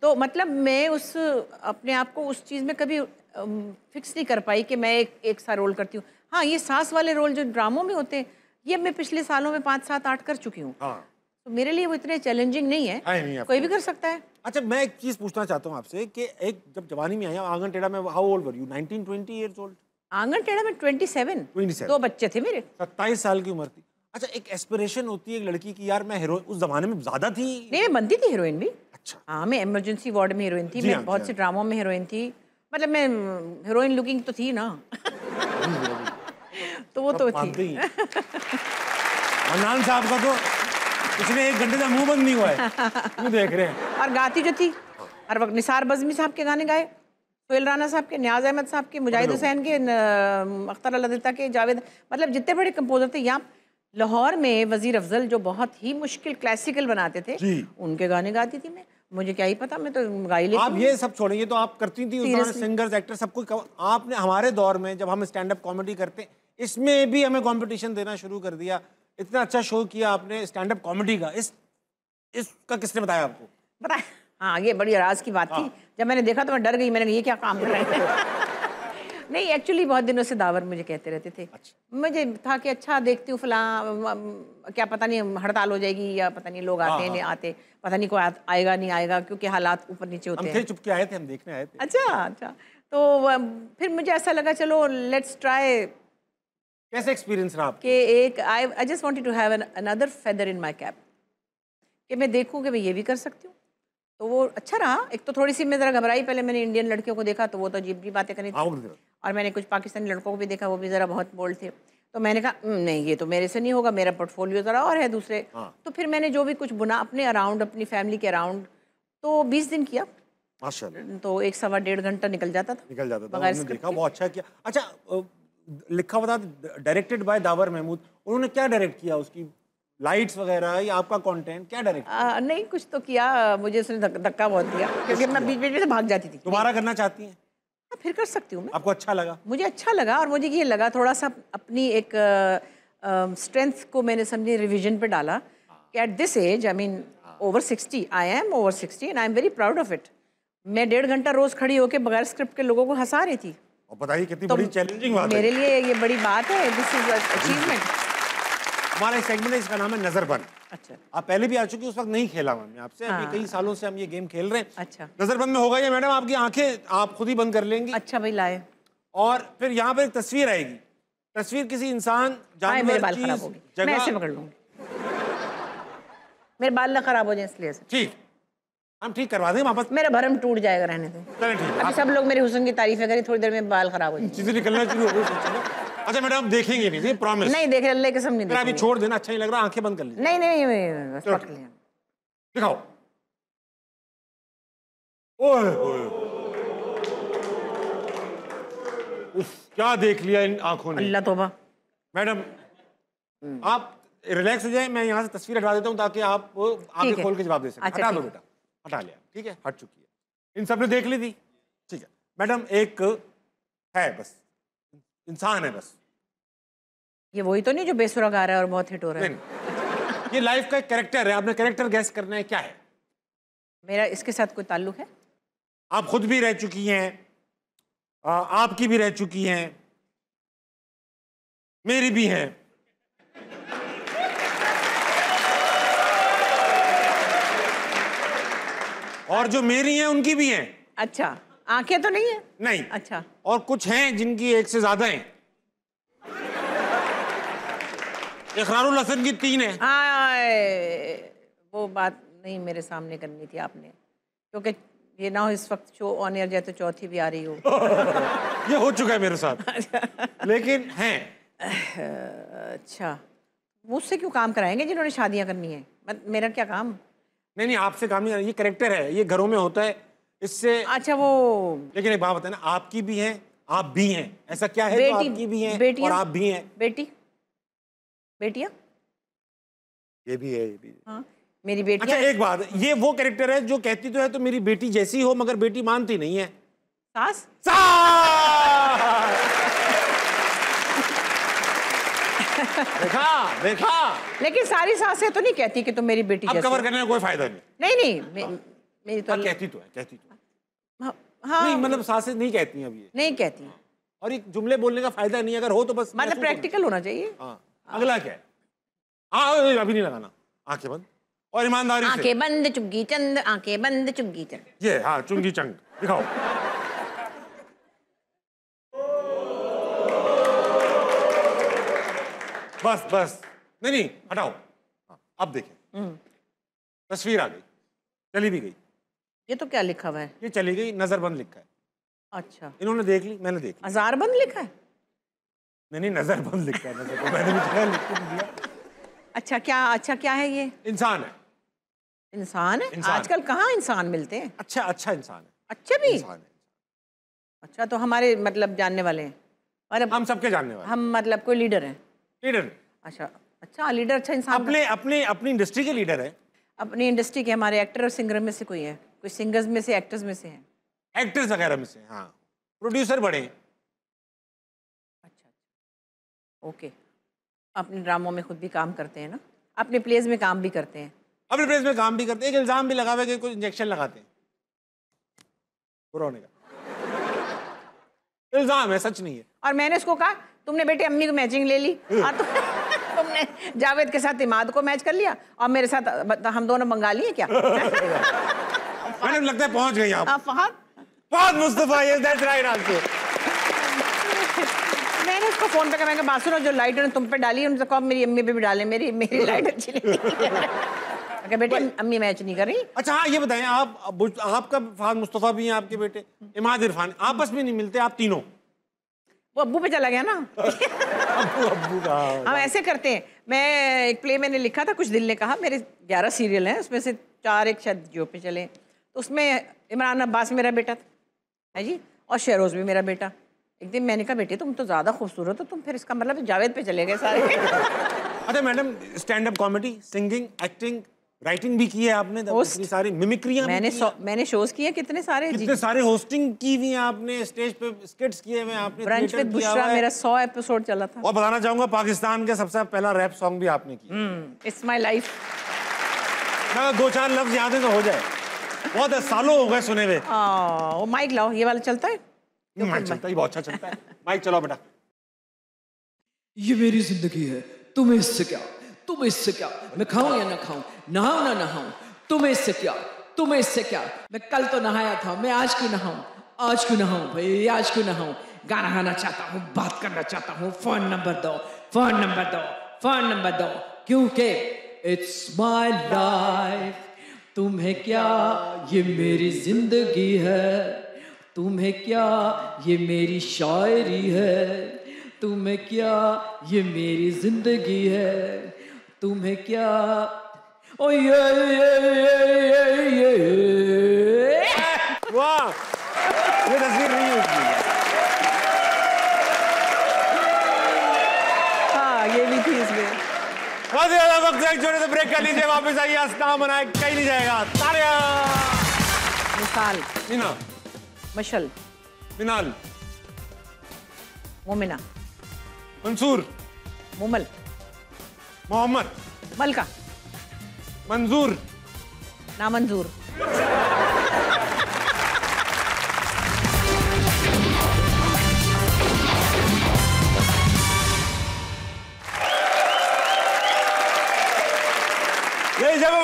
तो मतलब मैं उस अपने आप को उस चीज़ में कभी फिक्स नहीं कर पाई कि मैं एक सा रोल करती हूँ। हाँ, ये सास वाले रोल जो ड्रामों में होते हैं, ये मैं पिछले सालों में 5, 7, 8 कर चुकी हूँ। तो मेरे लिए वो इतने चैलेंजिंग नहीं है, कोई भी कर सकता है। अच्छा, मैं एक चीज पूछना चाहता हूँ आपसे कि एक जब जवानी में आया आंगन टेढ़ा में, how old were you? 19, 20 years old? आंगन टेढ़ा में 27। 2 बच्चे थे मेरे। 27 साल की उम्र थी। अच्छा, एक एस्पिरेशन होती है एक लड़की की, यार मैं हीरोइन, उस जमाने में ज्यादा थी। नहीं, मैं बनती थी हीरोइन भी। अच्छा। हाँ, मैं इमरजेंसी वार्ड में हीरोइन थी, मैं बहुत से ड्रामों में हीरोइन थी। मतलब मैं हीरोइन लुकिंग तो थी ना। तो वो तो थी। अनान साहब का तो पिछले 1 घंटे से मुंह बंद नहीं हुआ है। क्यों देख रहे हैं? और गाती जो थी हर वक्त, निसार बज़मी साहब के गाने गाए, सोहेल राना साहब के, नियाज अहमद साहब के, मुजाहिद हुसैन के, अख्तर अल्लाह के, जावेद, मतलब जितने बड़े कंपोजर थे। यहाँ लाहौर में वजीर अफजल जो बहुत ही मुश्किल क्लासिकल बनाते थे, उनके गाने गाती थी मैं। मुझे क्या ही पता, मैं तो गाई लेती। आप ये सब छोड़िए, तो आप करती थी उस सिंगर्स, एक्टर, सब कुछ। आपने हमारे दौर में जब हम स्टैंड अप कॉमेडी करते, इसमें भी हमें कंपटीशन देना शुरू कर दिया। इतना अच्छा शो किया आपने स्टैंड अप कॉमेडी का, इसका किसने बताया आपको? बताया, हाँ, ये बड़ी राज की बात थी। जब मैंने देखा तो मैं डर गई। मैंने कहा ये क्या काम कर रहे हैं। नहीं, एक्चुअली बहुत दिनों से दावर मुझे कहते रहते थे। मुझे था कि अच्छा देखती हूँ फलां, क्या पता नहीं हड़ताल हो जाएगी या पता नहीं लोग आते नहीं आते, पता नहीं कोई आएगा नहीं आएगा, क्योंकि हालात ऊपर नीचे होते हैं। चुपके आए थे, हम देखने आए थे। अच्छा। तो फिर मुझे ऐसा लगा चलो लेट्स ट्राई। कैसे एक्सपीरियंस रहा आपका? कि एक I just wanted to have another feather in my cap, कि मैं देखूं कि मैं ये भी कर सकती हूँ। तो वो अच्छा रहा। एक तो थोड़ी सी मैं ज़रा घबराई, पहले मैंने इंडियन लड़कियों को देखा तो वो तो अजीब भी बातें करनी थी, और मैंने कुछ पाकिस्तानी लड़कों को भी देखा, वो भी ज़रा बहुत बोल्ड थे। तो मैंने कहा नहीं, ये तो मेरे से नहीं होगा, मेरा पोर्टफोलियो ज़रा और है दूसरे। तो फिर मैंने जो भी कुछ बुना अपने अराउंड, अपनी फैमिली के अराउंड, तो 20 दिन किया। माशाल्लाह। तो 1 सवा 1.5 घंटा निकल जाता था। निकल जाता था, बगैर उन्होंने स्क्रिप्ट देखा, के। बहुत अच्छा किया। अच्छा, लिखा हुआ था डायरेक्टेड बाय दावर महमूद, उन्होंने क्या डायरेक्ट किया? उसकी लाइट्स वगैरह या आपका कंटेंट क्या डायरेक्ट? नहीं, कुछ तो किया, मुझे उसने धक्का बहुत दिया क्योंकि मैं बीच बीच में से भाग जाती थी। दोबारा करना चाहती हैं? हाँ, फिर कर सकती हूँ मैं। आपको अच्छा लगा? मुझे अच्छा लगा, और मुझे ये लगा थोड़ा सा अपनी एक स्ट्रेंथ को मैंने समझे रिवीजन पे डाला कि at this age, I mean over 60, I am over 60 and I am very proud of it. मैं 1.5 घंटा रोज खड़ी होकर बगैर स्क्रिप्ट के लोगों को हंसा रही थी। और बताइए कितनी तो बड़ी चैलेंजिंग बात है। मेरे लिए ये बड़ी बात है, दिस इज अचीवमेंट। हमारा सेगमेंट है, इसका नाम है नजरबंद। अच्छा, आप पहले भी आ चुकी, उस वक्त नहीं खेला मैं आपसे। हाँ। अभी कई सालों से हम ये गेम खेल रहे हैं। अच्छा, नजरबंद में होगा ये मैडम, आपकी आंखें आप खुद ही बंद कर लेंगी। अच्छा भाई लाए। और फिर यहाँ पर एक तस्वीर आएगी। तस्वीर किसी इंसान, मेरे जानवर, बाल खराब चीज, हो गए, मैं ऐसे जगह। पकड़ लूंगी, मेरे बाल ना खराब हो जाए इसलिए से। ठीक, हम ठीक करवा दें वापस। मेरा भरम टूट जाएगा, रहने दो। चलें ठीक है। अभी सब लोग मेरे हुस्न की तारीफें करें, थोड़ी देर में बाल खराब हो जाए। चीजें निकलना शुरू हो गई। अच्छा मैडम, आप देखेंगे नहीं, प्रॉमिस? नहीं देख रहे, अल्लाह की कसम नहीं अभी देखेंगे। छोड़ देना, अच्छा नहीं लग रहा, आंखें बंद कर लीजिए। नहीं नहीं नहीं, बस पकड़ लिया। दिखाओ। ओए ओए, उफ, क्या देख लिया इन आंखों ने। अल्लाह तौबा। मैडम आप रिलैक्स हो जाए, मैं यहाँ से तस्वीर हटा देता हूँ ताकि आप आंखें खोल के जवाब दे सकें। अच्छा, हटा दो ठीक बेटा, हटा लिया, ठीक है, हट चुकी है। इन सब ने देख ली थी, ठीक है। मैडम एक है बस, इंसान है बस। ये वही तो नहीं जो बेसुरा गा रहा है और बहुत हिट हो रहा है? नहीं, ये लाइफ का एक कैरेक्टर है, आपने कैरेक्टर गैस करना है क्या है। मेरा इसके साथ कोई ताल्लुक है? आप खुद भी रह चुकी हैं, आपकी भी रह चुकी हैं, मेरी भी हैं। और जो मेरी हैं उनकी भी हैं। अच्छा, आंखें तो नहीं है? नहीं। अच्छा, और कुछ हैं जिनकी एक से ज्यादा हैं। इकरारुल हसन की 3 है। वो बात नहीं मेरे सामने करनी थी आपने, क्योंकि ये ना हो इस वक्त शो ऑन एयर जाए तो चौथी भी आ रही हो। ये हो चुका है मेरे साथ, लेकिन हैं। अच्छा, मुझसे क्यों काम कराएंगे जिन्होंने शादियां करनी है? मेरा क्या काम? नहीं नहीं, आपसे काम नहीं, ये कैरेक्टर है, ये घरों में होता है, इससे। अच्छा, वो लेकिन एक बात बताए ना, आपकी भी हैं, आप भी हैं, ऐसा क्या है जो आपकी भी हैं और आप भी हैं? बेटियां ये भी है, ये भी है। हाँ, मेरी बेटी। अच्छा एक बात, ये वो कैरेक्टर है जो कहती तो है तो मेरी बेटी जैसी हो, मगर बेटी मानती नहीं है। सास। देखा देखा। लेकिन सारी सासें तो नहीं कहती कि तुम मेरी बेटी अब जैसी कवर हो। करने में कोई फायदा नहीं। नहीं, मेरी तो कहती तो है, कहती तो है। हाँ, नहीं मतलब सासें नहीं कहती हैं अभी ये। नहीं कहती। और ये जुमले बोलने का फायदा नहीं, अगर हो तो बस मतलब प्रैक्टिकल होना चाहिए। हाँ, अगला क्या है? हाँ, अभी नहीं लगाना, आंखें बंद और ईमानदारी से। आंखें बंद चुग्गी चंद, आंखें बंद चुग्गी चंद। ये हाँ, चुंगी चंग दिखाओ। बस बस, नहीं हटाओ। हाँ, अब देखें, तस्वीर आ गई, चली भी गई। ये तो क्या लिखा हुआ है? ये चली गई, नजरबंद लिखा है। अच्छा, इन्होंने देख ली, मैंने देख ली। हजारबंद लिखा है? नहीं, नजरबंद लिखा है, नजर को मैंने भी लिख के दिया। अच्छा क्या है ये? इंसान है। इंसान है? इंसान। आजकल कहाँ इंसान मिलते हैं? अच्छा इंसान है। अच्छा भी? इंसान है। अच्छा, तो हमारे मतलब जानने वाले हैं? और हम सबके जानने वाले। हम मतलब कोई लीडर हैं? लीडर। अच्छा लीडर। अच्छा, इंसान अपनी इंडस्ट्री के लीडर है। अपनी इंडस्ट्री के हमारे एक्टर और सिंगर में से कोई है? कोई सिंगर्स में से, एक्टर्स में से हैं? एक्टर्स वगैरह में से, हाँ। प्रोड्यूसर बड़े हैं। अच्छा, ओके। अपने ड्रामों में खुद भी काम करते हैं ना? अपने प्लेस में काम भी करते हैं? अपने प्लेस में काम भी करते हैं। एक इल्जाम भी लगा हुआ है कि कोई इंजेक्शन लगाते हैं बुरा होने का। इल्जाम है, सच नहीं है। और मैंने उसको कहा तुमने बेटे अम्मी को मैचिंग ले ली और तुमने जावेद के साथ इमाद को मैच कर लिया और मेरे साथ हम दोनों बंगाली हैं क्या? मैंने लगता है पहुंच गई आप। Fahad Mustafa, yes, that's right answer। मैंने उसको फोन पे कहा, मैं बात सुनो, जो लाइट उन्होंने तुम पे डाली उनसे कहो मेरी अम्मी पे भी डालें, मेरी लाइट अच्छी नहीं। बेटे अम्मी मैच नहीं कर रही। अच्छा हाँ, ये बताएं आपका फहद मुस्तफा भी हैं, आपके बेटे इमाद इरफान आपस में नहीं मिलते आप तीनों? वो अब्बू पे चला गया ना। अब्बू का हम ऐसे करते हैं। मैं एक प्ले मैंने लिखा था, कुछ दिल ने कहा, मेरे 11 सीरियल हैं, उसमें से 4 एक शायद जियो पे चले, तो उसमें इमरान अब्बास मेरा बेटा था, है जी, और शेरोज़ भी मेरा बेटा। एक दिन मैंने कहा बेटे तुम तो ज़्यादा खूबसूरत हो, तुम फिर इसका मतलब जावेद पे चले गए सारे। अच्छा madam, stand up comedy, singing, acting, writing भी की है आपने, इतनी सारी मिमिक्रियां मैंने शोज किए कितने सारे, कितने सारे होस्टिंग की हुई है आपने, स्टेज पे स्किट्स किए हुए आपने, ब्रंच विद बुशरा मेरा 100 एपिसोड चला था। और बताना चाहूंगा पाकिस्तान का सबसे पहला रैप सॉन्ग भी आपने किया। It's my life. दो चार लफ्ज याद है तो हो जाए, बहुत सालों हो गए सुने हुए। वो माइक लाओ, ये वाला चलता है? माइक चलता है, बहुत अच्छा चलता है। माइक चलाओ बेटा। ये मेरी जिंदगी है, तुम्हें इससे क्या, तुम्हें इससे क्या, मैं खाऊं या ना खाऊं, नहाऊं ना नहाऊं, तुम्हें इससे क्या, तुम्हें इससे क्या, मैं कल तो नहाया था, मैं आज क्यों नहाऊं, आज क्यों नहाऊं भाई, आज क्यों नहाऊं, गाना गाना चाहता हूँ, बात करना चाहता हूँ, फोन नंबर दो, फोन नंबर दो, फोन नंबर दो, क्योंकि इट्स माय लाइफ, तुम्हें क्या ये मेरी जिंदगी है, तुम्हें क्या ये मेरी शायरी है, तुम्हें क्या ये मेरी जिंदगी है, तुम्हें क्या, ओ ये वाह, ये तस्वीर नहीं है उसकी। हाँ ये भी थी इसमें। बहुत ज्यादा वक्त है, एक छोटे से ब्रेक कर लीजिए, वापस आइए, अस्ता मनाए कहीं नहीं जाएगा। तालियां। मिसाल, मीना, मशल, मिनाल, मोमिना, मंसूर, मुमल, मोहम्मद, मलका, मंजूर, नामंजूर।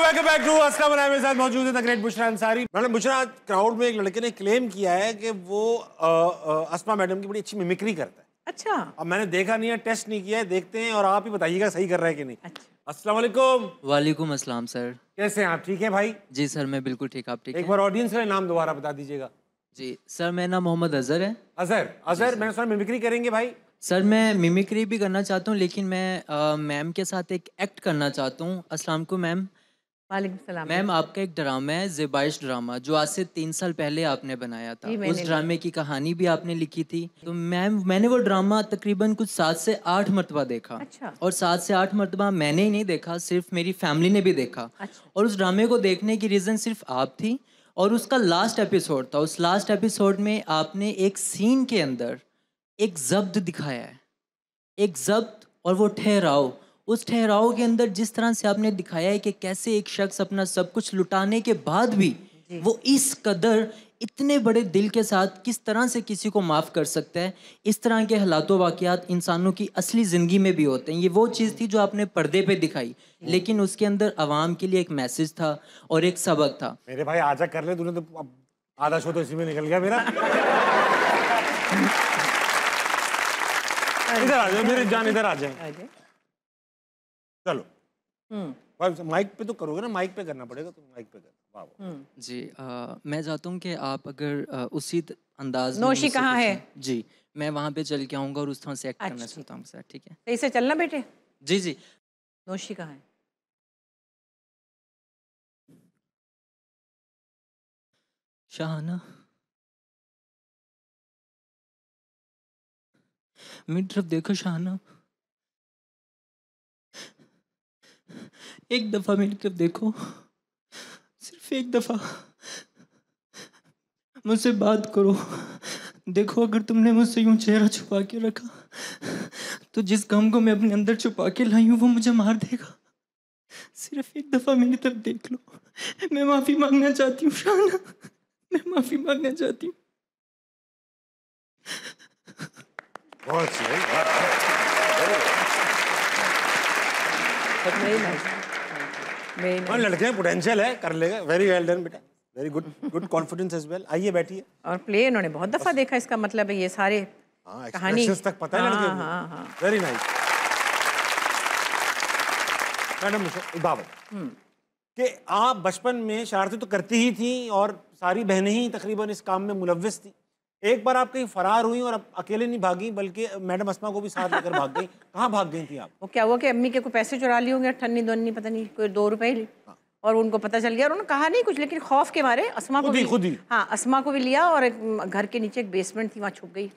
वेलकम बैक टू अस्ता मनाए, मेरे साथ मौजूद है the great Bushra Ansari. Madam Bushra, crowd में एक लड़के ने क्लेम किया है कि वो अस्मा मैडम की बड़ी अच्छी मिमिक्री करता है। अच्छा। अब मैंने देखा नहीं है, टेस्ट नहीं किया है, देखते हैं और आप ही बताइएगा सही कर रहा है कि नहीं। अच्छा। अस्सलाम वालेकुम। वालेकुम अस्सलाम सर। कैसे हैं आप, ठीक हैं भाई? जी सर मैं बिल्कुल ठीक, आप ठीक एक हैं? बार ऑडियंस का नाम दोबारा बता दीजिएगा। जी सर, मेरा नाम मोहम्मद अजहर है। अजहर, अजहर मैंने सुना मिमिक्री करेंगे भाई? सर मैं मिमिक्री भी करना चाहता हूँ, लेकिन मैं मैम के साथ एक एक्ट करना चाहता हूँ। अस्सलाम वालेकुम मैम। वालेकुम सलाम। मैम आपका एक ड्रामा है ज़ेबाइश ड्रामा, जो आज से 3 साल पहले आपने बनाया था। उस ड्रामे की कहानी भी आपने लिखी थी। तो मैम मैंने वो ड्रामा तकरीबन कुछ 7 से 8 मरतबा देखा। अच्छा। और 7 से 8 मरतबा मैंने ही नहीं देखा, सिर्फ मेरी फैमिली ने भी देखा। अच्छा। और उस ड्रामे को देखने की रीज़न सिर्फ आप थी। और उसका लास्ट एपिसोड था, उस लास्ट एपिसोड में आपने एक सीन के अंदर एक जब्त दिखाया है, एक जब्त और वो ठहराव। उस ठहराव के अंदर जिस तरह से आपने दिखाया है कि कैसे एक शख्स अपना सब कुछ लुटाने के बाद भी वो इस कदर इतने बड़े दिल के साथ किस तरह से किसी को माफ़ कर सकता है। इस तरह के हालातों वाक़यात इंसानों की असली ज़िंदगी में भी होते हैं। ये वो चीज़ थी जो आपने पर्दे पे दिखाई, लेकिन उसके अंदर आवाम के लिए एक मैसेज था और एक सबक था। मेरे भाई आजा कर ले, तूने तो अब आधा शो तो इसी में निकल गया मेरा। इधर आ जाओ मेरे जान, इधर आ जाए। चलो माइक पे तो करोगे ना, माइक पे करना पड़ेगा, तो माइक पे कर। वाह जी मैं चाहता हूँ कि आप अगर उसी अंदाज में नौशी मुझसे कहाँ है? पूछें। जी मैं वहाँ पे चल के आऊँगा और उस तरह से एक्ट करना चाहता हूँ सर, ठीक है? सही से चलना बेटे। जी जी। नौशी कहाँ है? शाहाना मेरी तरफ देखो शाहाना, एक दफा मेरी तरफ देखो, सिर्फ एक दफा मुझसे बात करो। देखो अगर तुमने मुझसे यूं चेहरा छुपा के रखा तो जिस गम को मैं अपने अंदर छुपा के लाई हूं वो मुझे मार देगा। सिर्फ एक दफा मेरी तरफ देख लो। मैं माफी मांगना चाहती हूँ शाहाना, मैं माफी मांगना चाहती हूँ। बहुत सही। लड़के में पोटेंशियल है, कर लेगा। वेरी वेल डन बेटा, very good, good confidence as well. आइए बैठिए। और प्ले इन्होंने बहुत दफा देखा, इसका मतलब है ये सारे कहानी तक पता है लड़के को। Very nice. मैडम बाबा कि आप बचपन में शरारतें तो करती ही थी और सारी बहनें ही तकरीबन इस काम में मुलव्विस थी। एक बार आप कहीं फरार हुई और अकेले नहीं भागी, बल्कि मैडम अस्मा को भी साथ लेकर भाग गई। कहाँ भाग गई थी आप? वो क्या हुआ कि अम्मी के कोई पैसे चुरा लिए होंगे, अठन्नी दोन्नी पता नहीं, कोई 2 रुपए और उनको पता चल गया और उन्होंने कहा नहीं कुछ, लेकिन खौफ के मारे अस्मा को भी, हाँ अस्मा को भी लिया और एक घर के नीचे एक बेसमेंट थी, वहाँ छुप गई।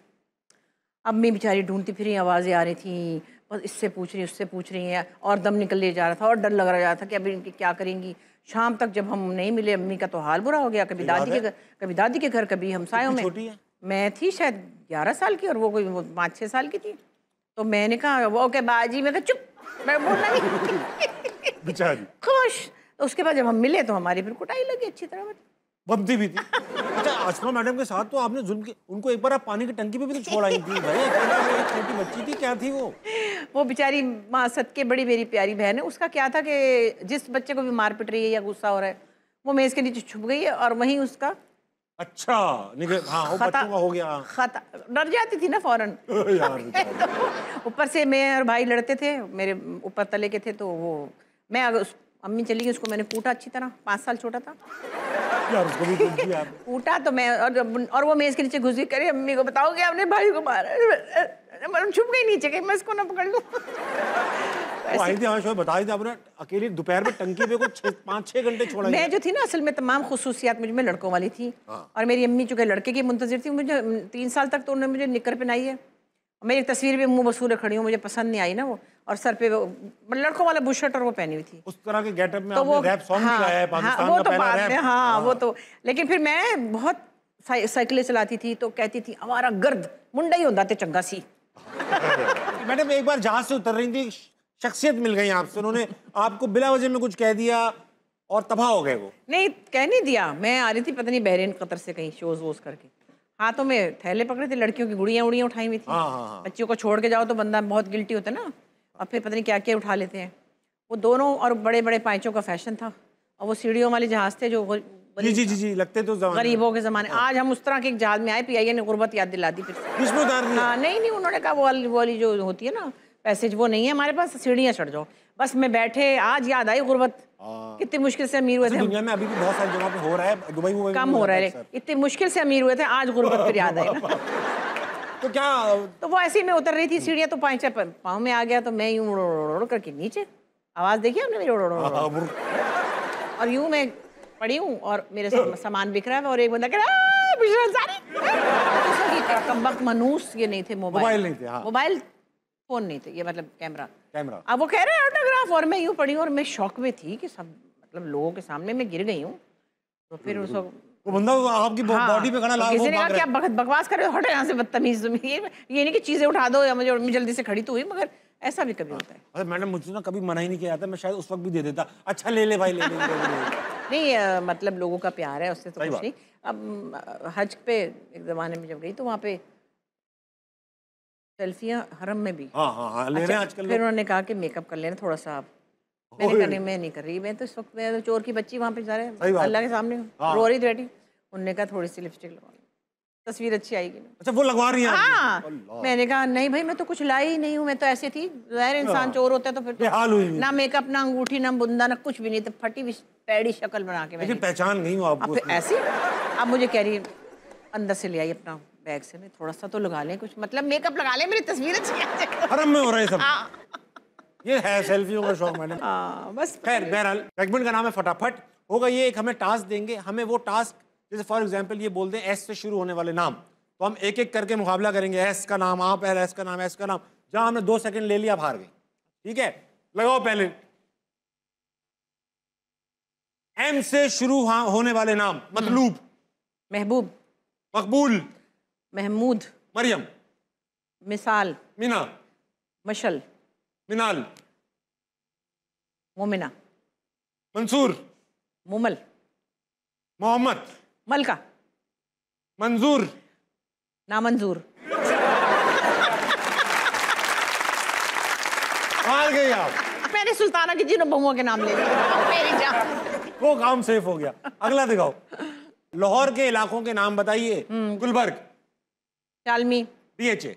अम्मी बेचारी ढूंढती फिरी, आवाज़ें आ रही थी, बस इससे पूछ रही उससे पूछ रही हैं, और दम निकल ले जा रहा था और डर लग रहा था कि अभी इनकी क्या करेंगी। शाम तक जब हम नहीं मिले, अम्मी का तो हाल बुरा हो गया, कभी दादी के घर, कभी हमसायों में। मैं थी शायद 11 साल की और वो कोई 5-6 साल की थी। तो मैंने कहा वो के बाजी, मैं कहा चुप, मैं बोलना नहीं बेचारी खुश। तो उसके बाद जब हम मिले तो हमारी फिर कुटाई लगी अच्छी तरह, बमती भी थी। अच्छा, अस्मा मैडम के साथ तो आपने जुल्म किया, उनको एक बार आप पानी की टंकी पे भी तो छोड़ आई थी भाई, एक छोटी बच्ची थी, क्या थी वो बेचारी माँ सदके बड़ी मेरी प्यारी बहन है, उसका क्या था कि जिस बच्चे को भी मार पिट रही है या गुस्सा हो रहा है, वो मेज के नीचे छुप गई है और वहीं उसका अच्छा हाँ, वो बच्चों का हो गया, डर जाती थी ना फौरन। ऊपर से मैं और भाई लड़ते थे, मेरे ऊपर तले के थे, तो वो मैं अगर अम्मी चली गई, उसको मैंने कूटा अच्छी तरह, 5 साल छोटा था यार, उसको भी कूटा। तो मैं और वो मेज के नीचे घुस गई, करे अम्मी को बताओगे अपने भाई को मारा, छुप गई नीचे, कहीं मैं इसको ना पकड़ लूं। आई थी हमें बता दी थी आपने, अकेली दोपहर में टंकी पे को 5-6 घंटे छोड़ा। मैं जो थी ना असल में तमाम खुसूसियात मुझ में लड़कों वाली थी, और मेरी अम्मी चूंकि लड़के की मुंतजिर थी, मुझे 3 साल तक तो उन्होंने मुझे निकर पहनाई है। मेरी तस्वीर भी मुंह बसूरे खड़ी हूँ, मुझे पसंद नहीं आई ना वो, और सर पे लड़कों वाला बुशर्ट और वो पहनी हुई थी। उस तरह के गेटअप में तो आपने रैप सॉन्ग भी गाया है, पाकिस्तान वो का तो पहला बाद रैप। में, हाँ वो तो, लेकिन फिर मैं बहुत साइकिलें चलाती थी, तो कहती थी हमारा गर्द मुंडा ही होता थे चंगा सी। मैडम एक बार जहाज से उतर रही थी, शख्सियत मिल गई आपसे, उन्होंने आपको बिला वजह में कुछ कह दिया और तबाह हो गए वो? नहीं, कह नहीं दिया, मैं आ रही थी पता नहीं बहरीन कतर से कहीं शोज वोज करके, हाथों में थैले पकड़े थे, लड़कियों की गुड़ियाँ उड़ियाँ उठाई हुई थी। बच्चियों को छोड़ के जाओ तो बंदा बहुत गिल्टी होता है ना, और फिर पता नहीं क्या क्या उठा लेते हैं वो दोनों, और बड़े बड़े पाइचों का फैशन था, और वो सीढ़ियों वाले जहाज थे जो जी लगते तो गरीबों के ज़माने। आज हम उस तरह के एक जहाज में आए, PIA ने गुर्बत याद दिला दी फिर। हाँ नहीं, उन्होंने कहा वो वाली जो होती है ना पैसेज, वो नहीं है हमारे पास, सीढ़ियाँ चढ़ जाओ। बस मैं बैठे, आज याद आई गुर्बत, कितनी मुश्किल से अमीर हुए थे। दुनिया में अभी भी बहुत सारी जगहों पे हो रहा है, दुबई में कम हो रहा है, इतनी मुश्किल से अमीर हुए थे, आज गुर्बत फिर याद आई ना। तो क्या, तो वो ऐसे ही मैं उतर रही थी सीढ़ियाँ, तो पाँव में आ गया, तो मैं यूँ करके नीचे, आवाज़ देखी आपने मेरी, और यूँ मैं पड़ी हूँ और मेरे सामान बिक रहा है, और एक बंदा कह रहा है मनूस, ये नहीं थे मोबाइल नहीं थे, मोबाइल फोन नहीं थे, ये मतलब कैमरा। अब वो कह रहे हैं ऑटोग्राफ, और मैं यूँ पड़ी हूँ और मैं शौक में थी कि सब मतलब लोगों के सामने मैं गिर गई हूँ। तो फिर उसको वो बंदा आपकी बॉडी पे खड़ा, किसी ने कहा क्या बकवास कर रहे हो, हटो यहाँ से बदतमीज। ये नहीं कि चीजें उठा दो या मुझे जल्दी से खड़ी तो हुई, मगर ऐसा भी कभी होता है। अरे मैडम, मुझे ना कभी मना ही नहीं किया जाता, मैं शायद उस वक्त भी दे देता, अच्छा ले ले भाई, ले ले। नहीं मतलब लोगों का प्यार है, उससे तो कुछ नहीं। अब हज पे एक जमाने में जब गई तो वहाँ पे सेल्फियाँ हरम में भी ले रहे हैं आजकल। फिर उन्होंने कहा कि मेकअप कर लेना थोड़ा सा आप, मैंने कहा मैं नहीं कर रही, मैं तो इस वक्त मैं तो चोर की बच्ची वहाँ पे जा रहे हैं अल्लाह के सामने रो रही बैठी। उन्होंने कहा थोड़ी सी लिपस्टिक लगवा लो, तस्वीर अच्छी आएगी। अच्छा, वो लगवा रही हैं? हाँ। मैंने कहा नहीं भाई, मैं तो कुछ लाई ही नहीं हूँ, मैं तो ऐसी थी, ज़ाहिर इंसान चोर होता है तो फिर तो ना मेकअप, ना अंगूठी, ना बुंदा, ना कुछ भी नहीं, तो फटी पैड़ी शक्ल बना के। लेकिन पहचान गई हूँ आपको ऐसी। अब मुझे कह रही अंदर से ले आई अपना बैग से, मैं थोड़ा सा तो लगा लें कुछ, मतलब मेकअप लगा लें, मेरी तस्वीर अच्छी आ जाए। हरम में हो रहा है सब। ये है सेल्फियों का शौक मैडम। बस खैर, बहरहाल सेगमेंट का नाम है फटाफट। होगा ये, एक हमें टास्क देंगे, हमें वो टास्क, जैसे फॉर एग्जांपल ये बोल दें एस से शुरू होने वाले नाम, तो हम एक एक करके मुकाबला करेंगे। एस का नाम आप, एस का नाम, एस का नाम, जहां हमने 2 सेकंड ले लिया आप हार गए। ठीक है, लगाओ पहले। एम से शुरू होने वाले नाम। मतलूब, महबूब, मकबूल, महमूद, मरियम, मिसाल, मीना, मशल, मिनाल, मोमिना, मंसूर, मुमल, मोहम्मद, मलका, मंजूर, नामंजूर। हार गई आप। मैंने सुल्ताना की जिन बहुओं के नाम ले लिए, मेरी जान। वो काम सेफ हो गया। अगला दिखाओ। लाहौर के इलाकों के नाम बताइए। गुलबर्ग, शालमी, DHA,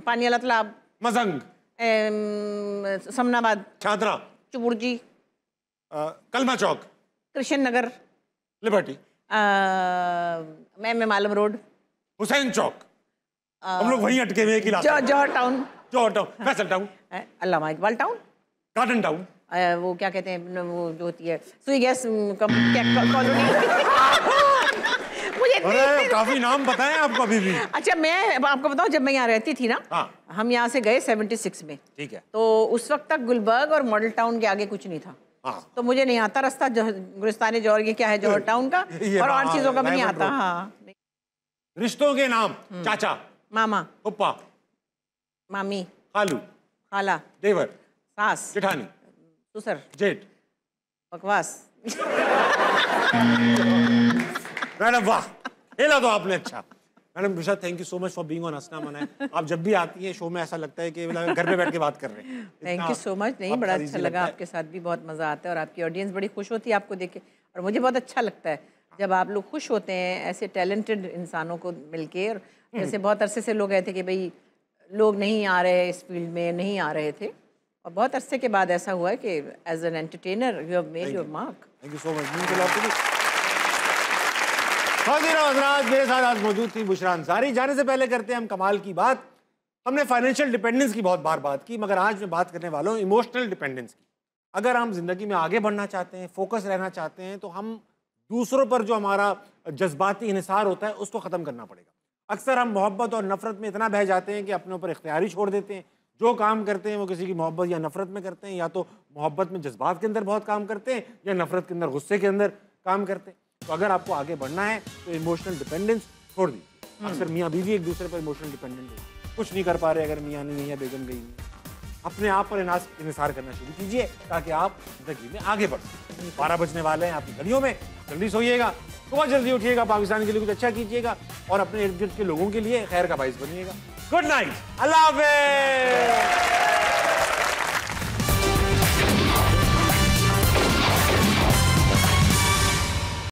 पानियाला तालाब, मजंग, समनाबाद, छात्रा, चुबुर्जी, कलमा चौक, कृष्ण नगर, लिबर्टी, मैं मालूम रोड, हुसैन चौक, हम लोग वहीं अटके हुए, जौहर टाउन, जौहर टाउन, फैसल टाउन, अल्लामा इकबाल टाउन, गार्डन टाउन, वो क्या कहते हैं वो जो होती है सुई गैस कॉलोनी। अरे काफी नाम बताएं आपको अभी भी। अच्छा मैं आपको बताऊं, जब मैं यहाँ रहती थी ना, हाँ। हम यहाँ से गए 76 में, ठीक है। तो उस वक्त तक गुलबर्ग और मॉडल टाउन के आगे कुछ नहीं था। हाँ। तो मुझे नहीं आता रास्ता गुलिस्तान जौहर ये क्या है जौहर टाउन का, और हाँ, चीजों का भी नहीं आता। हाँ। रिश्तों के नाम, चाचा, मामा, पप्पा, मामी, खालू, खाला, देवर, सास, जेठानी, ससुर, जेठ, बकवास। मैडम वाह, खेला तो आपने अच्छा। मैडम विशा, thank you so much for being on हंसना मना। आप जब भी आती हैं शो में ऐसा लगता है कि घर पे बैठ के बात कर रहे हैं। Thank you so much. नहीं, बड़ा अच्छा लगा, आपके साथ भी बहुत मज़ा आता है, और आपकी ऑडियंस बड़ी खुश होती है आपको देख के, और मुझे बहुत अच्छा लगता है जब आप लोग खुश होते हैं ऐसे टैलेंटेड इंसानों को मिलके। और जैसे बहुत अरसे से लोग कहते कि भाई लोग नहीं आ रहे इस फील्ड में, नहीं आ रहे थे, और बहुत अरसे के बाद ऐसा हुआ है कि as an entertainer you have made your mark. Thank you so much. हज़रात, मेरे साथ आज मौजूद थी बुशरा अंसारी। जाने से पहले करते हैं हम कमाल की बात। हमने फाइनेंशियल डिपेंडेंस की बहुत बार बात की, मगर आज मैं बात करने वाला हूँ इमोशनल डिपेंडेंस की। अगर हम जिंदगी में आगे बढ़ना चाहते हैं, फोकस रहना चाहते हैं, तो हम दूसरों पर जो हमारा जज्बाती इन्हिसार होता है उसको ख़त्म करना पड़ेगा। अक्सर हम मोहब्बत और नफ़रत में इतना बह जाते हैं कि अपने ऊपर इख्तियारी छोड़ देते हैं। जो काम करते हैं वो किसी की मोहब्बत या नफ़रत में करते हैं, या तो मोहब्बत में जज्बात के अंदर बहुत काम करते हैं, या नफ़रत के अंदर गुस्से के अंदर काम करते हैं। तो अगर आपको आगे बढ़ना है तो इमोशनल डिपेंडेंस छोड़ दीजिए। अक्सर मियाँ बीवी एक दूसरे पर इमोशनल डिपेंडेंट है, कुछ नहीं कर पा रहे अगर मियाँ नहीं है, बेगम गई नहीं, अपने आप पर इन्हिसार करना शुरू कीजिए ताकि आप जिंदगी में आगे बढ़ सकें। 12 बजने वाले हैं आपकी घड़ियों में, जल्दी सोइएगा, सुबह जल्दी उठिएगा, पाकिस्तान के लिए कुछ अच्छा कीजिएगा, और अपने इर्द गिर्द के लोगों के लिए खैर का बाइस बनिएगा। गुड नाइट, अल्लाह हाफ़िज़।